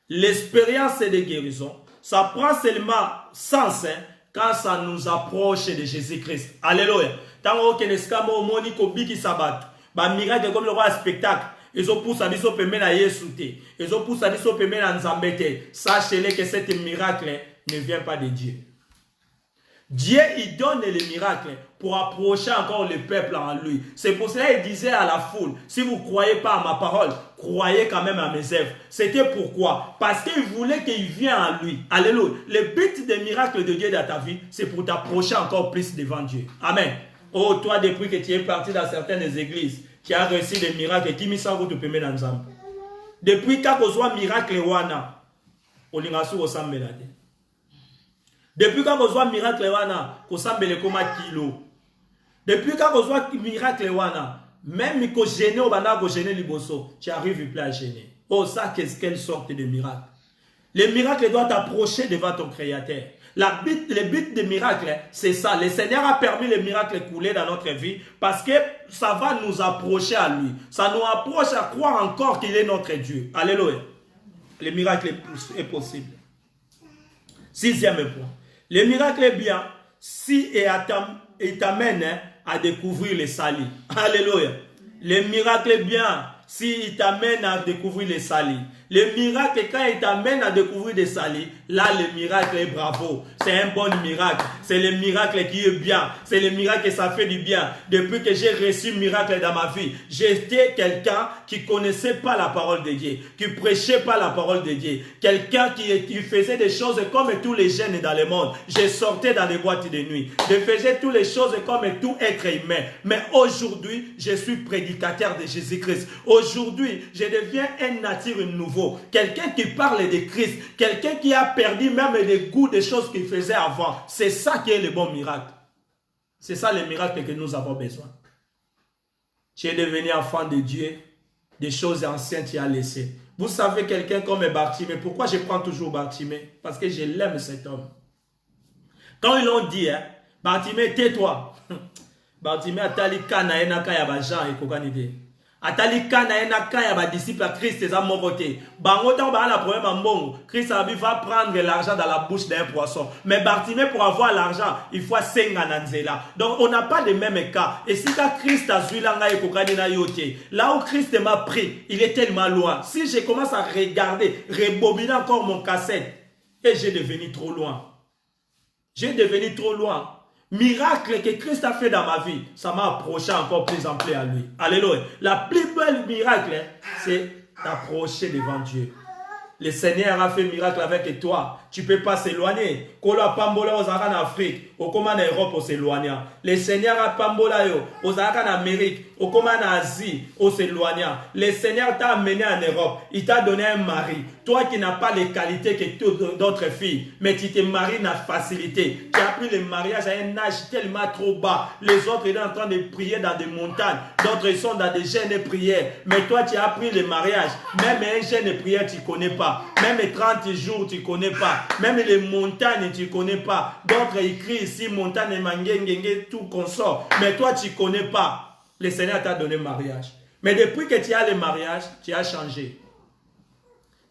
L'expérience de guérison, ça prend seulement sens, quand ça nous approche de Jésus-Christ. Alléluia. Tant que neskamo omoni ko biki sabat. Ba miracle comme le roi spectacle. Ils ont poussé à biso pemé na Yesu te. Ils ont poussé à biso pemé na Nzambe te. Sachez-le que cet miracle ne vient pas de Dieu. Dieu, il donne les miracles pour approcher encore le peuple en lui. C'est pour cela qu'il disait à la foule, si vous ne croyez pas à ma parole, croyez quand même à mes œuvres. C'était pourquoi? Parce qu'il voulait qu'il vienne en lui. Alléluia. Le but des miracles de Dieu dans ta vie, c'est pour t'approcher encore plus devant Dieu. Amen. Oh, toi, depuis que tu es parti dans certaines églises, tu as reçu des miracles qui mis en route pour dans Nzambe. Depuis quand on soit miracle wana, on l'a su au Sambelade. Depuis quand on voit miracle wana, qu'on s'embelle comme kilo. Depuis quand on voit miracle wana, même quand gêner au bana, gêner liboso, tu arrives plus à gêner. Oh, ça, quelle sorte de miracle. Le miracle doit t'approcher devant ton Créateur. Le but des miracles, c'est ça. Le Seigneur a permis les miracles couler dans notre vie parce que ça va nous approcher à lui. Ça nous approche à croire encore qu'il est notre Dieu. Alléluia. Le miracle est possible. Sixième point. Le miracle est bien si il t'amène à découvrir les salis. Alléluia. Le miracle est bien si il t'amène à découvrir les salis. Le miracle, quand il t'amène à découvrir des salis, là, le miracle est bravo. C'est un bon miracle. C'est le miracle qui est bien. C'est le miracle que ça fait du bien. Depuis que j'ai reçu le miracle dans ma vie, j'étais quelqu'un qui connaissait pas la parole de Dieu, qui prêchait pas la parole de Dieu. Quelqu'un qui faisait des choses comme tous les jeunes dans le monde. Je sortais dans les boîtes de nuit. Je faisais toutes les choses comme tout être humain. Mais aujourd'hui, je suis prédicateur de Jésus-Christ. Aujourd'hui, je deviens un nature nouveau. Quelqu'un qui parle de Christ, quelqu'un qui a perdu même le goût des choses qu'il faisait avant. C'est ça qui est le bon miracle. C'est ça le miracle que nous avons besoin. Tu es devenu enfant de Dieu, des choses anciennes tu as laissées. Vous savez quelqu'un comme Bartimée, pourquoi je prends toujours Bartimée? Parce que je l'aime cet homme. Quand ils l'ont dit, hein, Bartimée, tais-toi. Bartimée a tali kana enaka ya bajan et kokanide. Atali kana enaka ya ba disciple à Christ est à mon côté. Bangotan ba la problème en bon. Christ va prendre l'argent dans la bouche d'un poisson. Mais Bartimée pour avoir l'argent, il faut senga nanzela. Donc on n'a pas les mêmes cas. Et si quand Christ a vu l'anga et kokani na yote, là où Christ m'a pris, il est tellement loin. Si je commence à regarder, rebobiner encore mon cassette, et j'ai devenu trop loin. J'ai devenu trop loin. Miracle que Christ a fait dans ma vie, ça m'a approché encore plus en plus à lui. Alléluia. La plus belle miracle, c'est t'approcher devant Dieu. Le Seigneur a fait miracle avec toi. Tu ne peux pas s'éloigner. Quand on a pambola aux en Afrique, au comment en Europe, on s'éloigne. Le Seigneur a pambola aux en Amérique, au comment en Asie, on s'éloigne. Le Seigneur t'a amené en Europe. Il t'a donné un mari. Toi qui n'as pas les qualités que d'autres filles, mais tu te maries dans la facilité. Tu as pris le mariage à un âge tellement trop bas. Les autres sont en train de prier dans des montagnes. D'autres sont dans des jeûnes de prière. Mais toi, tu as pris le mariage. Même un jeûne de prière, tu ne connais pas. Même les 30 jours, tu ne connais pas. Même les montagnes, tu ne connais pas. D'autres écrivent ici, montagne, mangengenge, tout consort. Mais toi, tu ne connais pas. Le Seigneur t'a donné mariage. Mais depuis que tu as le mariage, tu as changé.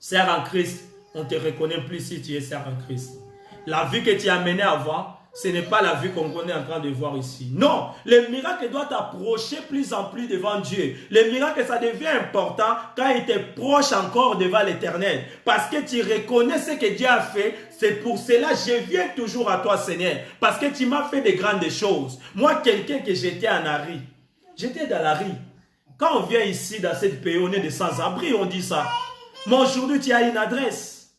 Sœur en Christ, on ne te reconnaît plus si tu es sœur en Christ. La vie que tu as menée avant, ce n'est pas la vie qu'on est en train de voir ici. Non, le miracle doit t'approcher plus en plus devant Dieu. Le miracle, ça devient important quand il te proche encore devant l'Éternel. Parce que tu reconnais ce que Dieu a fait. C'est pour cela que je viens toujours à toi, Seigneur. Parce que tu m'as fait de grandes choses. Moi, quelqu'un que j'étais en Ari, j'étais dans la rue. Quand on vient ici, dans cette pays, on est des sans-abri, on dit ça. Mais aujourd'hui, tu as une adresse.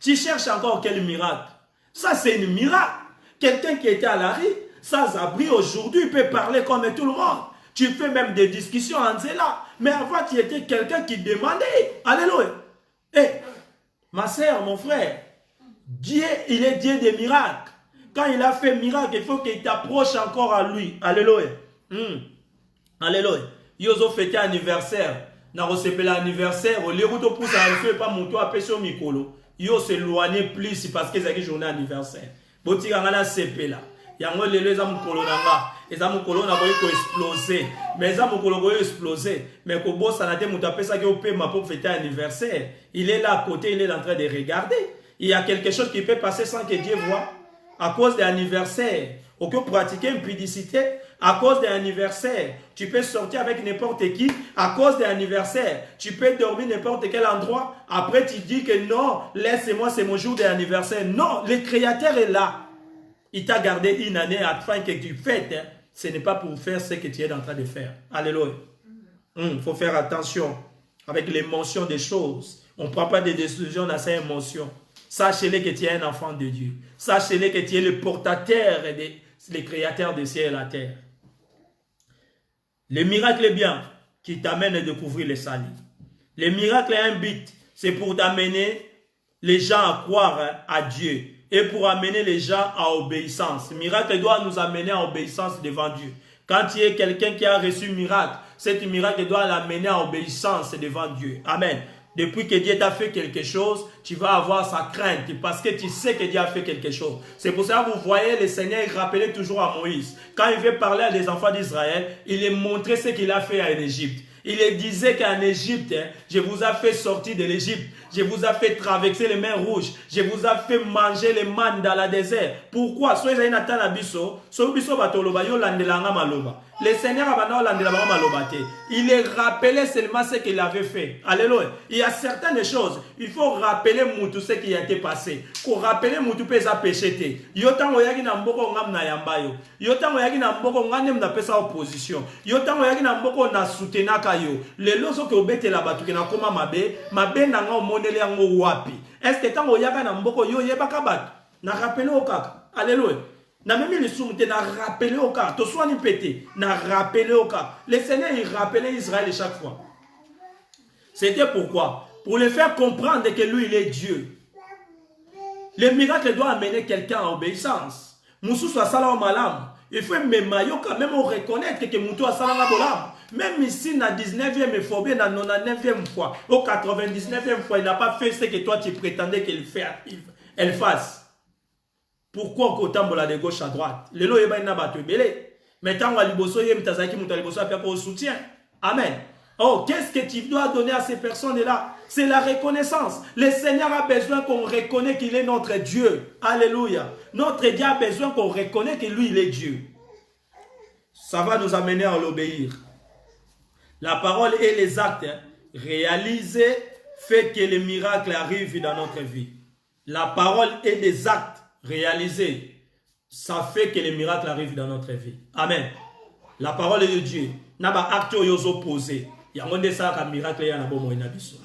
Tu cherches encore quel miracle? Ça, c'est un miracle. Quelqu'un qui était à la rue, sans abri, aujourd'hui, peut parler comme tout le monde. Tu fais même des discussions en cela. Mais avant, tu étais quelqu'un qui demandait. Alléluia. Et, ma soeur, mon frère, Dieu, il est Dieu des miracles. Quand il a fait miracle, il faut qu'il t'approche encore à lui. Alléluia. Alléluia. Yozo fêté anniversaire. N'a reçu l'anniversaire. Les routes poussent à feu, pas mon toit, à sur Mikolo. Yo s'éloigner plus parce que c'est une journée anniversaire. Boti ngana CP là. Yango lelo eza mukolo nanga. Eza mukolo na boye ko exploser. Mais eza mukolo ko exploser. Mais ko bossa na te muta pesa ki opema pour fêter anniversaire. Il est là à côté, il est en train de regarder. Il y a quelque chose qui peut passer sans que Dieu voit. À cause de l'anniversaire, on peut pratiquer une pudicité. À cause de l'anniversaire, tu peux sortir avec n'importe qui. À cause de l'anniversaire, tu peux dormir n'importe quel endroit. Après, tu dis que non, laissez-moi, c'est mon jour d'anniversaire. Non, le Créateur est là. Il t'a gardé une année afin que tu fêtes. Hein. Ce n'est pas pour faire ce que tu es en train de faire. Alléluia. Il faut faire attention avec l'émotion des choses. On ne prend pas des décisions dans ces émotions. Sachez-le que tu es un enfant de Dieu. Sachez-le que tu es le portateur et le créateur du ciel et la terre. Le miracle est bien qui t'amène à découvrir le salut. Le miracle a un but, c'est pour t'amener les gens à croire à Dieu et pour amener les gens à obéissance. Le miracle doit nous amener à obéissance devant Dieu. Quand tu es quelqu'un qui a reçu un miracle, cet miracle doit l'amener à obéissance devant Dieu. Amen. Depuis que Dieu t'a fait quelque chose, tu vas avoir sa crainte parce que tu sais que Dieu a fait quelque chose. C'est pour ça que vous voyez le Seigneur rappelait toujours à Moïse. Quand il veut parler à des enfants d'Israël, il les montrait ce qu'il a fait en Égypte. Il disait qu'en Égypte, je vous ai fait sortir de l'Égypte. Je vous ai fait traverser les mers rouges. Je vous ai fait manger les mannes dans le désert. Pourquoi? Le Seigneur il est rappelé seulement ce qu'il avait fait. Alléluia. Il y a certaines choses. Il faut rappeler tout ce qui a été passé. Pour rappeler Moutou pesa péché. Yotan oyaki na mboko ngam na yambayo. Yotan oyaki na mboko ngam na pesa opposition. Yotan oyaki na mboko na soutenaka yo. Le loso ke obete la batuke na koma mabe na nga omonele yango wapi. Est-ce que tant oyaka na mboko yo yebaka batu? Na rappele o kaka. Alléluia. Na même les soumte na rappelé au cas, to soit ni pété, na rappelé au cas. Le Seigneur il rappelait Israël chaque fois. C'était pourquoi? Pour le faire comprendre que lui il est Dieu. Le miracle doit amener quelqu'un à obéissance. Moussou soit salam malam. Il faut même quand même reconnaître que Moutou a salam malam. Même ici, dans la 19e fois, bien dans la 99e fois, au 99e fois, il n'a pas fait ce que toi tu prétendais qu'elle fasse. Pourquoi qu'on tambola de gauche à droite? Le lo yeba ina bato belé. Mais tant que liboso yem tazaki muta liboso a au soutien. Amen. Oh, qu'est-ce que tu dois donner à ces personnes-là? C'est la reconnaissance. Le Seigneur a besoin qu'on reconnaisse qu'il est notre Dieu. Alléluia. Notre Dieu a besoin qu'on reconnaisse que lui, il est Dieu. Ça va nous amener à l'obéir. La parole et les actes réalisés fait que les miracles arrivent dans notre vie. La parole et les actes réalisés, ça fait que les miracles arrivent dans notre vie. Amen. La parole est de Dieu. N'a pas acte aux opposés. yango nde salaka miracle ya na bomoi na biso.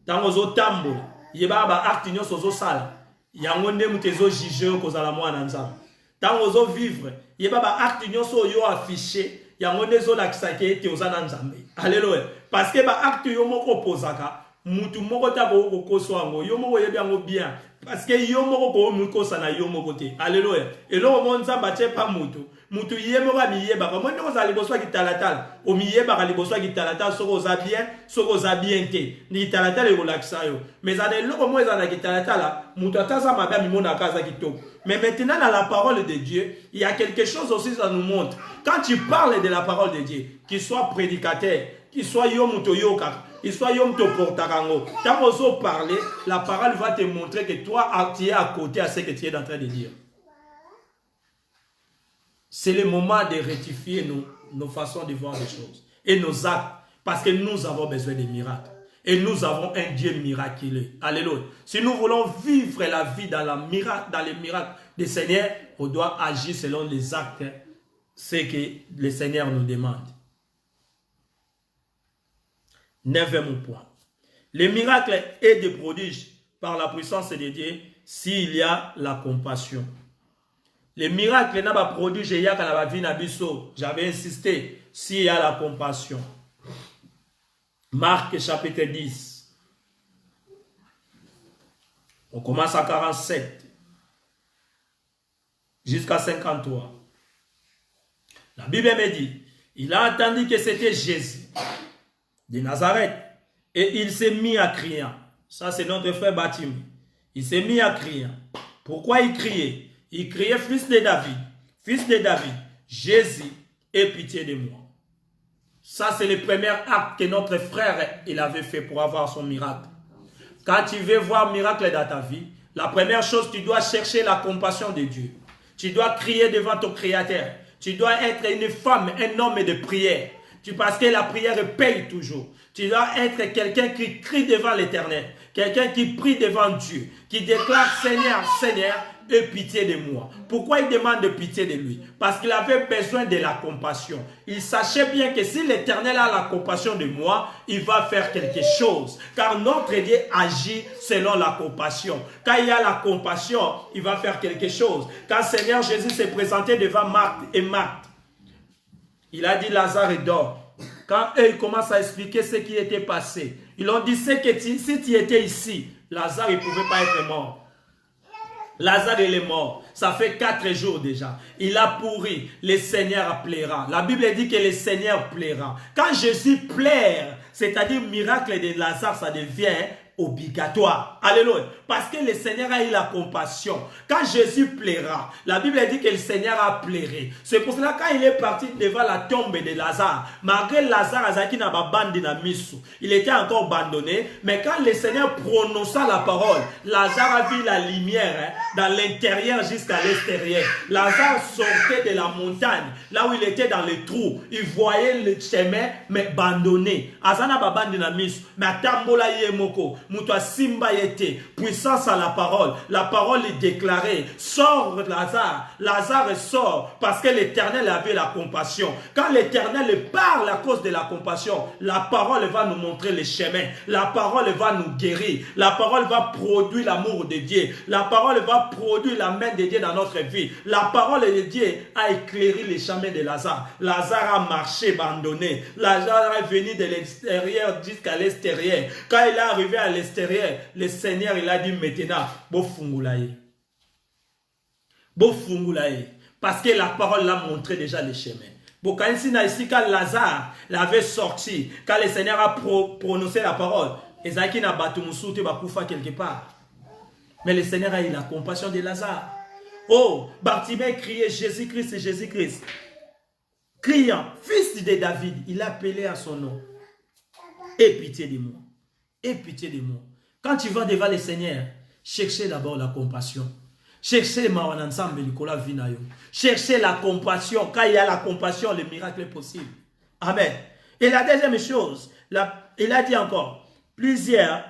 Tango ozotambola yeba ba acte nyonso ozosala yango nde mutu ezojuge yo kozala mwana nzambe. Tango ozovivre yeba ba acte nyonso oyo affiché yango nde ezolakisaka ete oza na nzambe. Alléluia. Parce que ba acte yo moko opozaka mutu moko tako kokoso yango yo moko yebi yango bien. Parce que yo moko ko mukosa na yo moko te. Alléluia. Et là on nzamba tie pa mutu. Mutu yemo ga miyeba. Comme on ozali liboso ki talatal. O miyeba ga liboso ki talatal soko za bien, soko za bien te. Ni talatal e relaxa yo. Mais ça de loko mo ezana ki talatal mutu ataza mabe mi mona kaza kitoko. Mais maintenant dans la parole de Dieu, il y a quelque chose aussi ça nous montre. Quand tu parles de la parole de Dieu, qu'il soit prédicateur, qu'il soit yo mutu yo kaka, il soit yom to portarango. Quand vous parlez, la parole va te montrer que toi, tu es à côté à ce que tu es en train de dire. C'est le moment de rectifier nos façons de voir les choses et nos actes. Parce que nous avons besoin de miracles. Et nous avons un Dieu miraculeux. Alléluia. Si nous voulons vivre la vie dans les miracles du Seigneur, on doit agir selon les actes, ce que le Seigneur nous demande. 9e point. Le miracle est des prodiges par la puissance de Dieu s'il y a la compassion. Le miracle n'a pas prodige il y a la vie nabiso. J'avais insisté s'il y a la compassion. Marc chapitre 10. On commence à 47 jusqu'à 53. La Bible me dit, il a entendu que c'était Jésus de Nazareth. Et il s'est mis à crier. Ça, c'est notre frère Baptiste. Il s'est mis à crier. Pourquoi il criait? Il criait, fils de David, Jésus, aie pitié de moi. Ça, c'est le premier acte que notre frère il avait fait pour avoir son miracle. Quand tu veux voir un miracle dans ta vie, la première chose, tu dois chercher la compassion de Dieu. Tu dois crier devant ton Créateur. Tu dois être une femme, un homme de prière. Parce que la prière paye toujours. Tu dois être quelqu'un qui crie devant l'Éternel. Quelqu'un qui prie devant Dieu. Qui déclare, Seigneur, Seigneur, aie pitié de moi. Pourquoi il demande de pitié de lui? Parce qu'il avait besoin de la compassion. Il sachait bien que si l'Éternel a la compassion de moi, il va faire quelque chose. Car notre Dieu agit selon la compassion. Quand il y a la compassion, il va faire quelque chose. Quand Seigneur Jésus s'est présenté devant Marthe et Marthe, il a dit Lazare dort. Quand eux ils commencent à expliquer ce qui était passé, ils ont dit que si tu étais ici, Lazare ne pouvait pas être mort. Lazare il est mort. Ça fait 4 jours déjà. Il a pourri. Le Seigneur plaira. La Bible dit que le Seigneur plaira. Quand Jésus plaire, c'est-à-dire miracle de Lazare, ça devient obligatoire. Alléluia. Parce que le Seigneur a eu la compassion. Quand Jésus plaira, la Bible dit que le Seigneur a pleuré. C'est pour cela quand il est parti devant la tombe de Lazare, malgré Lazare il était encore abandonné, mais quand le Seigneur prononça la parole, Lazare a vu la lumière dans l'intérieur jusqu'à l'extérieur. Lazare sortait de la montagne, là où il était dans le trou. Il voyait le chemin, mais abandonné. Azana babandi na misu, mais atambola yemoko. Moutoua simba yete, puissance à la parole est déclarée, sors Lazare, Lazare sort, parce que l'Éternel avait la compassion. Quand l'Éternel parle à cause de la compassion, la parole va nous montrer le chemin, la parole va nous guérir, la parole va produire l'amour de Dieu, la parole va produire la main de Dieu dans notre vie, la parole de Dieu a éclairé les chemins de Lazare. Lazare a marché abandonné, Lazare est venu de l'extérieur jusqu'à l'extérieur. Quand il est arrivé à l'extérieur, le Seigneur il a dit maintenant, parce que la parole l'a montré déjà le chemin. Quand Lazare l'avait sorti, quand le Seigneur a prononcé la parole, Ezaki n'a pas quelque part. Mais le Seigneur a eu la compassion de Lazare. Oh, Bartimée criait Jésus-Christ, Jésus-Christ. Criant, fils de David, il appelait à son nom. Aie pitié de moi. Aie pitié de moi. Quand tu vas devant le Seigneur, cherchez d'abord la compassion. Cherchez cherchez la compassion. Quand il y a la compassion, le miracle est possible. Amen. Et la deuxième chose, il a dit encore, plusieurs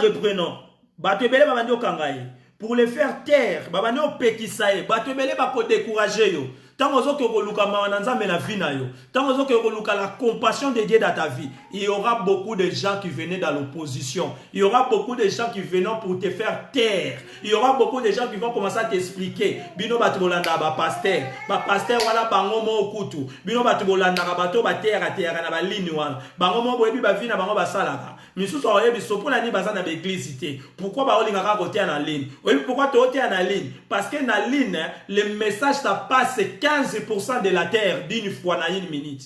reprenons. Pour les faire taire, décourager. tant que la compassion de Dieu dans ta vie, il y aura beaucoup de gens qui venaient dans l'opposition. Il y aura beaucoup de gens qui viennent pour te faire taire. Il y aura beaucoup de gens qui vont commencer à t'expliquer. Bino batubolanda ba pasteur wala bango mo okutu. Bino batubolanda ba bato ba terre na ba ligne wana. Bango mo boyebi ba vina bango ba salaka. Misusu oyebi sopona ni baza na ba église té. Pourquoi ba olinga ka côté na ligne? Oui, pourquoi tu es na ligne? Parce que na ligne, le message ça passe 15% de la terre d'une fois dans une minute.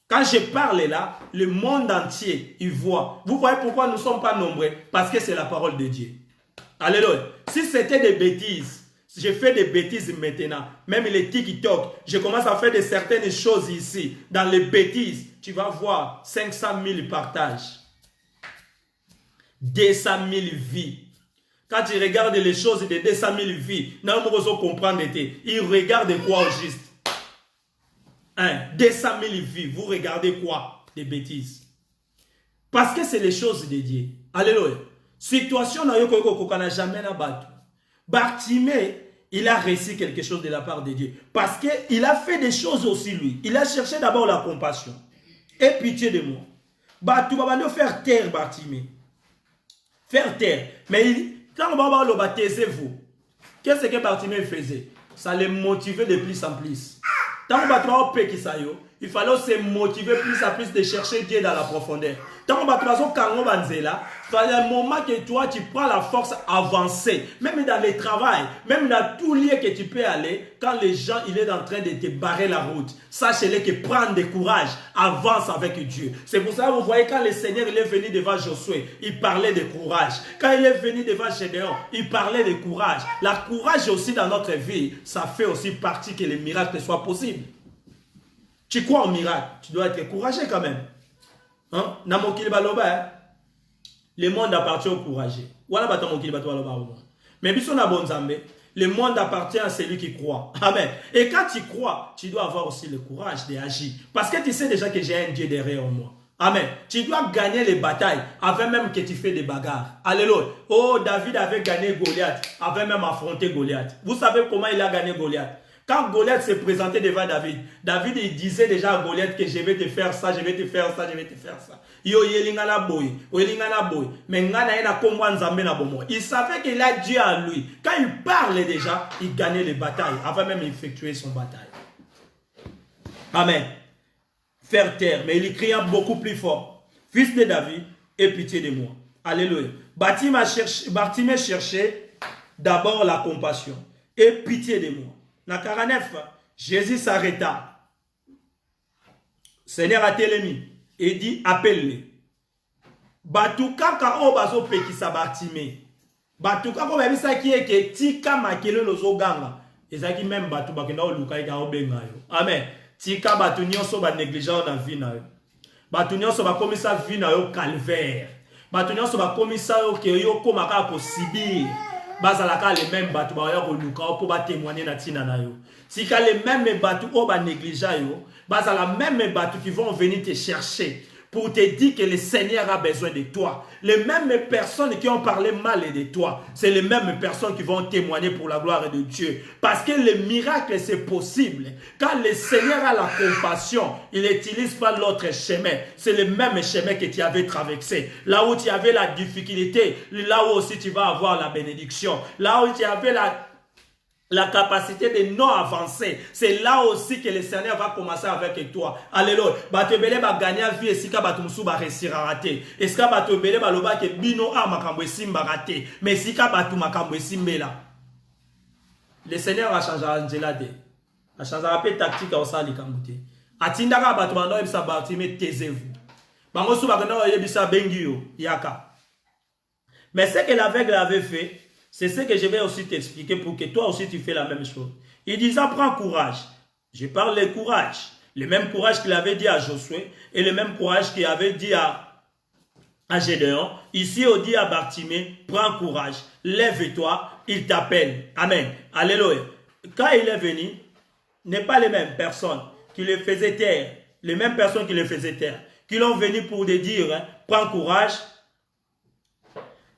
Quand je parle là, le monde entier il voit. Vous voyez pourquoi nous ne sommes pas nombreux? Parce que c'est la parole de Dieu. Alléluia. Si c'était des bêtises, je fais des bêtises maintenant. Même les TikTok, je commence à faire de certaines choses ici. Dans les bêtises, tu vas voir 500 000 partages. 200 000 vies. Quand tu regardes les choses de 200 000 vies, nous devons comprendre. Ils regardent quoi au juste? 200 000 vies, vous regardez quoi? Des bêtises. Parce que c'est les choses de Dieu. Alléluia. Situation n'a jamais na battu. Bartimée, il a réussi quelque chose de la part de Dieu. Parce qu'il a fait des choses aussi lui. Il a cherché d'abord la compassion. Et pitié de moi. Batou va faire taire Bartimée. Faire taire. Mais quand on va le baptiser vous, qu'est-ce que Bartimée faisait? Ça les motivait de plus en plus. Tant qu'on il fallait se motiver plus en plus de chercher Dieu dans la profondeur. Tant qu'on il fallait un moment que toi tu prends la force à avancer. Même dans le travail, même dans tout lieu que tu peux aller, quand les gens il est en train de te barrer la route, sachez-le que prendre du courage, avance avec Dieu. C'est pour ça que vous voyez quand le Seigneur il est venu devant Josué, il parlait de courage. Quand il est venu devant Gédéon, il parlait de courage. La courage aussi dans notre vie, ça fait aussi partie que les miracles soient possibles. Tu crois au miracle, tu dois être courageux quand même. Hein? Le monde appartient aux courageux. Mais le monde appartient à celui qui croit. Amen. Et quand tu crois, tu dois avoir aussi le courage d'agir. Parce que tu sais déjà que j'ai un Dieu derrière moi. Amen. Tu dois gagner les batailles avant même que tu fais des bagarres. Alléluia. Oh, David avait gagné Goliath, avait même affronté Goliath. Vous savez comment il a gagné Goliath? Quand Goliath s'est présenté devant David, David il disait déjà à Goliath que je vais te faire ça, je vais te faire ça, je vais te faire ça. Il savait qu'il a Dieu à lui. Quand il parlait déjà, il gagnait les batailles, avant même d'effectuer son bataille. Amen. Faire taire, mais il cria beaucoup plus fort. Fils de David, aie pitié de moi. Alléluia. Bartimée cherchait d'abord la compassion. Aie pitié de moi. Dans 49, Jésus s'arrêta. Seigneur a télémi et dit appelle-les. Batuka ka o bazo pekisa Bartimée. Batuka ko bebisa ki eke tika makele lozo ganga. Ezaki même batu bakenda o luka ika o benga yo. Amen. Tika batu nyonso ba négligent na vie na yo. Batu nyonso ba komisa vie na yo calvaire. Batu nyonso ba komisa yo ke yo komaka ko sibir. Bazalaka les mêmes batu ba yo luka pour ba témoigner na tina na yo. Tika les mêmes batu o ba négligent yo. Bazala même batu qui vont venir te chercher pour te dire que le Seigneur a besoin de toi. Les mêmes personnes qui ont parlé mal de toi, c'est les mêmes personnes qui vont témoigner pour la gloire de Dieu. Parce que le miracle, c'est possible. Quand le Seigneur a la compassion, il n'utilise pas l'autre chemin. C'est le même chemin que tu avais traversé. Là où tu avais la difficulté, là où aussi tu vas avoir la bénédiction. Là où tu avais la capacité de non avancer, c'est là aussi que le Seigneur va commencer avec toi. Alléluia. Batebele va gagner vie et si ka batumsu ba réussir à rater. Est-ce que batebele ba loba ke bino a makambo simba rater. Mais si ka batu makambo simbela. Le Seigneur va changer Angela de. A changer un peu tactique au sali kamute. Atindaka batu bando ebisa Bartimée taisez-vous. Bango su bakenda yebisa bengio yaka. Mais ce que l'aveugle avait fait, c'est ce que je vais aussi t'expliquer pour que toi aussi tu fais la même chose. Il disait, prends courage. Je parle de courage. Le même courage qu'il avait dit à Josué et le même courage qu'il avait dit à Gédéon. Ici, on dit à Bartimée, prends courage. Lève-toi, il t'appelle. Amen. Alléluia. Quand il est venu, n'est pas les mêmes personnes qui le faisaient taire. Les mêmes personnes qui le faisaient taire. Qui l'ont venu pour te dire, hein, prends courage.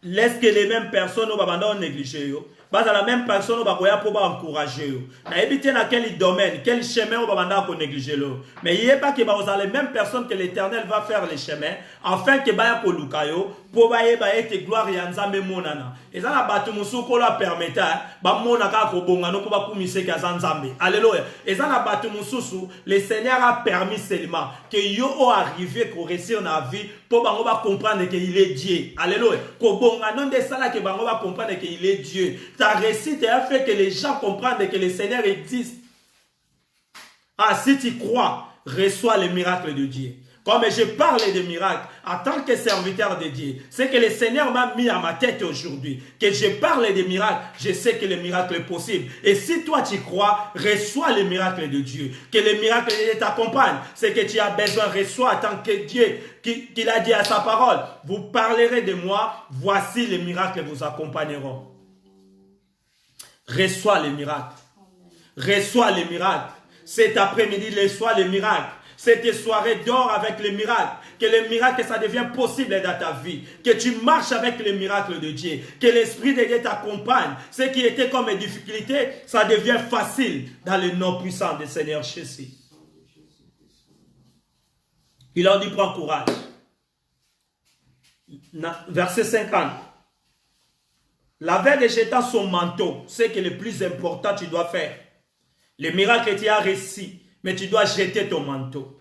Laisse que les mêmes personnes au babanda ont négligé. bas la même personne au bakoya pour encourager. Na éviter dans quel domaine, quel chemin au banda qu'on négliger lo. Mais il est pas que ba les mêmes personnes que l'Éternel va faire les chemins afin que ba ko lukayo pour ba ete gloire ya nzambe monana. Et ça la batu musuko la permetta ba mona ka ko bonga no ko ba kumise ka nzambe. Alléluia. Et ça la batu mususu, le Seigneur a permis seulement que yo o arrivé ko réussir na vie pour ba va comprendre que il est Dieu. Alléluia. Ko bonga non de ça là que ba va comprendre que il est Dieu. Ta réussite a fait que les gens comprennent que le Seigneur existe. Ah, si tu crois, reçois les miracles de Dieu. Comme je parle de miracles en tant que serviteur de Dieu, c'est que le Seigneur m'a mis à ma tête aujourd'hui. Que je parle de miracles, je sais que le miracle est possible. Et si toi tu crois, reçois les miracles de Dieu. Que les miracles de Dieu t'accompagnent. C'est que tu as besoin, reçois en tant que Dieu, qu'il a dit à sa parole. Vous parlerez de moi, voici les miracles vous accompagneront. Reçois les miracles. Reçois les miracles. Cet après-midi, reçois les miracles. Cette soirée, dors avec les miracles. Que les miracles, ça devient possible dans ta vie. Que tu marches avec les miracles de Dieu. Que l'Esprit de Dieu t'accompagne. Ce qui était comme une difficulté, ça devient facile dans le nom puissant du Seigneur Jésus. Il leur dit, prends courage. Verset 50. L'aveugle jetant son manteau, c'est que le plus important tu dois faire. Le miracle tu as réussi, mais tu dois jeter ton manteau.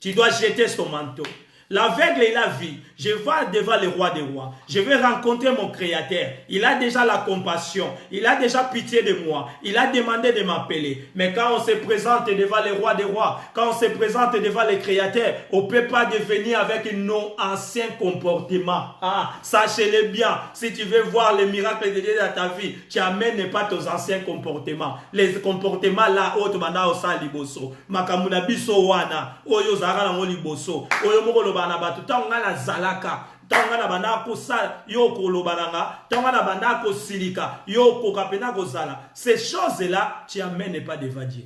Tu dois jeter son manteau. L'aveugle, il a vu. Je vais devant le roi des rois. Je vais rencontrer mon créateur. Il a déjà la compassion. Il a déjà pitié de moi. Il a demandé de m'appeler. Mais quand on se présente devant le roi des rois, quand on se présente devant le créateur, on ne peut pas devenir avec nos anciens comportements. Ah, sachez-le bien. Si tu veux voir les miracles de Dieu dans ta vie, tu amènes pas tes anciens comportements. Les comportements là, autres mana osa liboso. Makamuna biso wana. Oyo zara na liboso. Oyo moko bana batu tanga na zalaka tanga na bana ko sa yo ko lobananga tanga na bana ko silika yo ko kapena ko zala. Ces choses là tu amènes pas devant Dieu.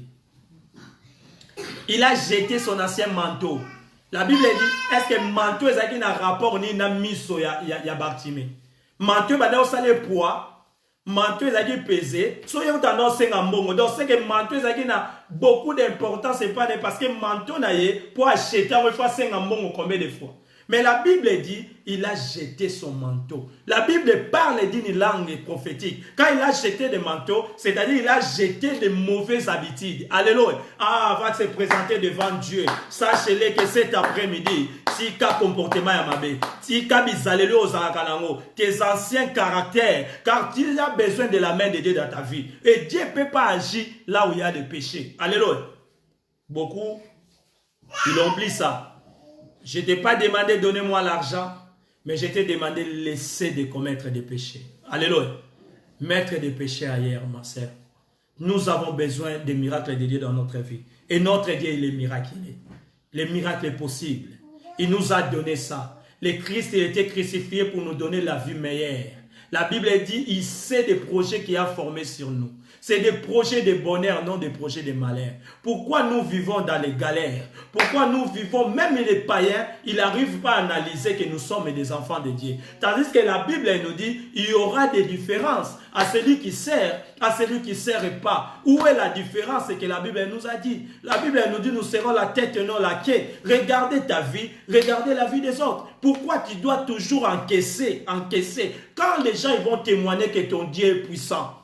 Il a jeté son ancien manteau. La Bible dit est-ce que manteau ezaki na rapport ni na miso ya Bartimée. Manteau bana osale poids. Manteau ezaki pesé. So yo tanda senga mbongo. Donc c'est que manteau ezaki na beaucoup d'importance, c'est pas parce que manteau na ye pour acheter on fois senga mbongo combien de fois. Mais la Bible dit, il a jeté son manteau. La Bible parle d'une langue prophétique. Quand il a jeté des manteaux, c'est-à-dire il a jeté de mauvaises habitudes. Alléluia. Ah, va se présenter devant Dieu. Sachez-le que cet après-midi, si tu as comportement yamabe, si tu as bizalelu aux arakanango, tes anciens caractères, car tu as besoin de la main de Dieu dans ta vie. Et Dieu ne peut pas agir là où il y a des péchés. Alléluia. Beaucoup, ils oublient ça. Je ne t'ai pas demandé de donner moi l'argent, mais je t'ai demandé de laisser de commettre des péchés. Alléluia. Mettre des péchés ailleurs, ma sœur. Nous avons besoin des miracles de Dieu dans notre vie. Et notre Dieu, il est miraculeux. Le miracle est possible. Il nous a donné ça. Le Christ a été crucifié pour nous donner la vie meilleure. La Bible dit, il sait des projets qu'il a formés sur nous. C'est des projets de bonheur, non des projets de malheur. Pourquoi nous vivons dans les galères? Pourquoi nous vivons, même les païens, ils n'arrivent pas à analyser que nous sommes des enfants de Dieu. Tandis que la Bible nous dit, il y aura des différences à celui qui sert, à celui qui ne sert pas. Où est la différence? C'est que la Bible nous a dit. La Bible nous dit, nous serons la tête et non la queue. Regardez ta vie, regardez la vie des autres. Pourquoi tu dois toujours encaisser? Quand les gens ils vont témoigner que ton Dieu est puissant.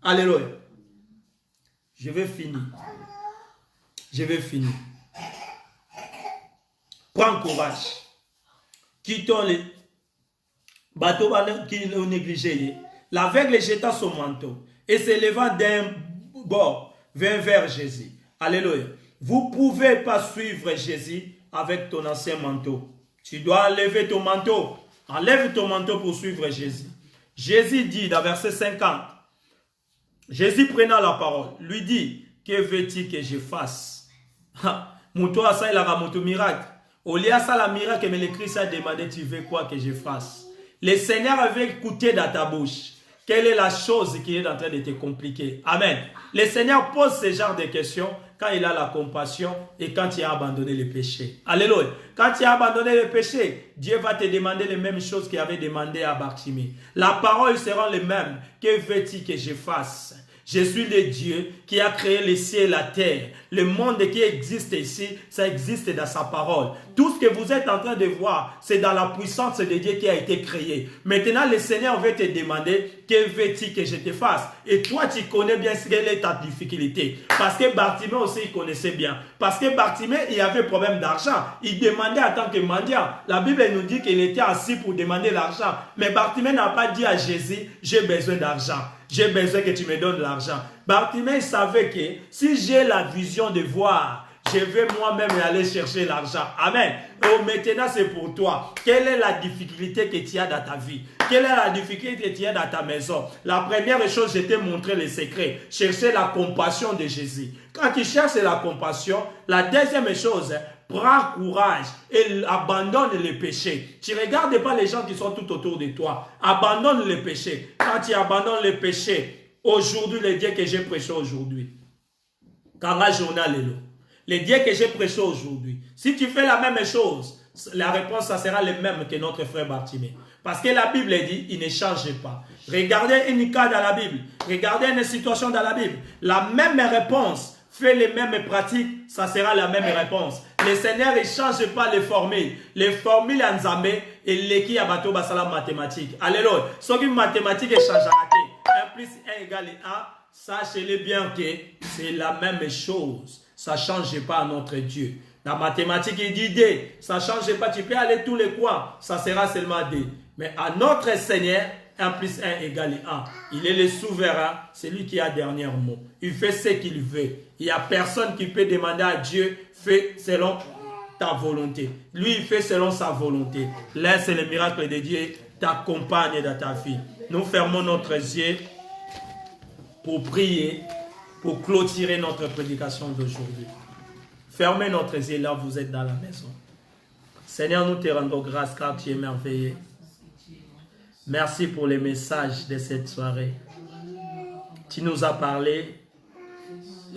Alléluia. Je vais finir. Prends courage. Quittons les bateaux qui l'ont négligé. L'aveugle jeta son manteau et s'élevant d'un bord vint vers Jésus. Alléluia. Vous ne pouvez pas suivre Jésus avec ton ancien manteau. Tu dois enlever ton manteau. Enlève ton manteau pour suivre Jésus. Jésus dit dans verset 50. Jésus prenant la parole, lui dit, que veux-tu que je fasse? Moutou a ça, il a mon miracle. Au lieu de ça, la miracle, mais le Christ a demandé, tu veux quoi que je fasse? Le Seigneur avait écouté dans ta bouche. Quelle est la chose qui est en train de te compliquer? Amen. Le Seigneur pose ce genre de questions quand il a la compassion et quand il a abandonné le péché. Alléluia. Quand tu as abandonné le péché, Dieu va te demander les mêmes choses qu'il avait demandé à Bartimée. La parole sera les mêmes. Que veux-tu que je fasse? Je suis le Dieu qui a créé les cieux et la terre. Le monde qui existe ici, ça existe dans sa parole. Tout ce que vous êtes en train de voir, c'est dans la puissance de Dieu qui a été créé. Maintenant, le Seigneur veut te demander, que veux-tu que je te fasse? Et toi, tu connais bien quelle est ta difficulté. Parce que Bartimée aussi, il connaissait bien. Parce que Bartimée, il avait problème d'argent. Il demandait en tant que mendiant. La Bible nous dit qu'il était assis pour demander l'argent. Mais Bartimée n'a pas dit à Jésus, j'ai besoin d'argent. J'ai besoin que tu me donnes l'argent. Bartimée savait que si j'ai la vision de voir, je vais moi-même aller chercher l'argent. Amen. Oh, maintenant, c'est pour toi. Quelle est la difficulté que tu as dans ta vie? Quelle est la difficulté que tu as dans ta maison? La première chose, je t'ai montré le secret. Chercher la compassion de Jésus. Quand tu cherches la compassion, la deuxième chose, prends courage et abandonne le péché. Tu ne regardes pas les gens qui sont tout autour de toi. Abandonne le péché. Quand tu abandonnes le péché, aujourd'hui, le Dieu que j'ai prêché aujourd'hui, quand la journée est là, le Dieu que j'ai prêché aujourd'hui, si tu fais la même chose, la réponse ça sera le même que notre frère Bartimée. Parce que la Bible dit, il ne change pas. Regardez une cas dans la Bible, regardez une situation dans la Bible, la même réponse, fait les mêmes pratiques, ça sera la même réponse. Le Seigneur ne change pas les formules. Les formules en Zambé et l'équipe à bateau basala mathématique. Alléluia. Ce qui mathématique est changé. 1 plus 1 égale 1. Sachez-le bien que c'est la même chose. Ça ne change pas à notre Dieu. La mathématique, il dit D. Ça ne change pas. Tu peux aller tous les coins. Ça sera seulement D. Mais à notre Seigneur, 1 plus 1 égale 1. Il est le souverain, c'est lui qui a le dernier mot. Il fait ce qu'il veut. Il n'y a personne qui peut demander à Dieu, fais selon ta volonté. Lui, il fait selon sa volonté. Laisse le miracle de Dieu t'accompagne dans ta vie. Nous fermons notre yeux pour prier, pour clôturer notre prédication d'aujourd'hui. Fermez notre yeux là, vous êtes dans la maison. Seigneur, nous te rendons grâce car tu es merveilleux. Merci pour les messages de cette soirée. Tu nous as parlé.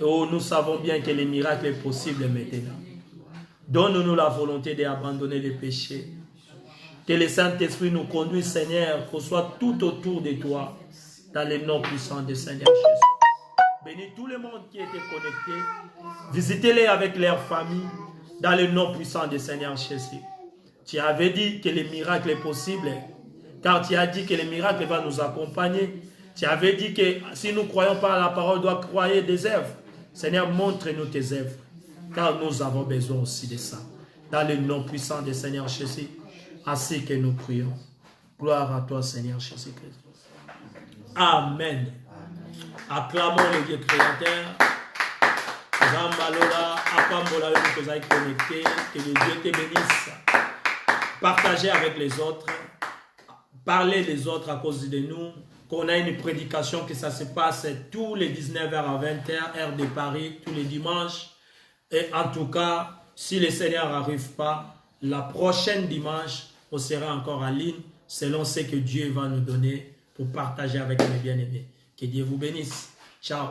Oh, nous savons bien que le miracle est possible maintenant. Donne-nous la volonté d'abandonner les péchés. Que le Saint-Esprit nous conduise, Seigneur, qu'on soit tout autour de toi, dans le nom puissant de Seigneur Jésus. Bénis tout le monde qui était connecté. Visitez-les avec leur famille, dans le nom puissant de Seigneur Jésus. Tu avais dit que le miracle est possible. Car tu as dit que le miracle va nous accompagner. Tu avais dit que si nous ne croyons pas à la parole, nous devons croire des œuvres. Seigneur, montre-nous tes œuvres. Car nous avons besoin aussi de ça. Dans le nom puissant de Seigneur Jésus, ainsi que nous prions. Gloire à toi, Seigneur Jésus-Christ. Amen. Acclamons le Dieu créateur. Zambalola, Apambola, que vous avez connecté. Que le Dieu te bénisse. Partagez avec les autres. Parler les autres à cause de nous, qu'on a une prédication que ça se passe tous les 19h à 20h, heure de Paris, tous les dimanches. Et en tout cas, si le Seigneur n'arrive pas, la prochaine dimanche, on sera encore en ligne, selon ce que Dieu va nous donner pour partager avec les bien-aimés. Que Dieu vous bénisse. Ciao.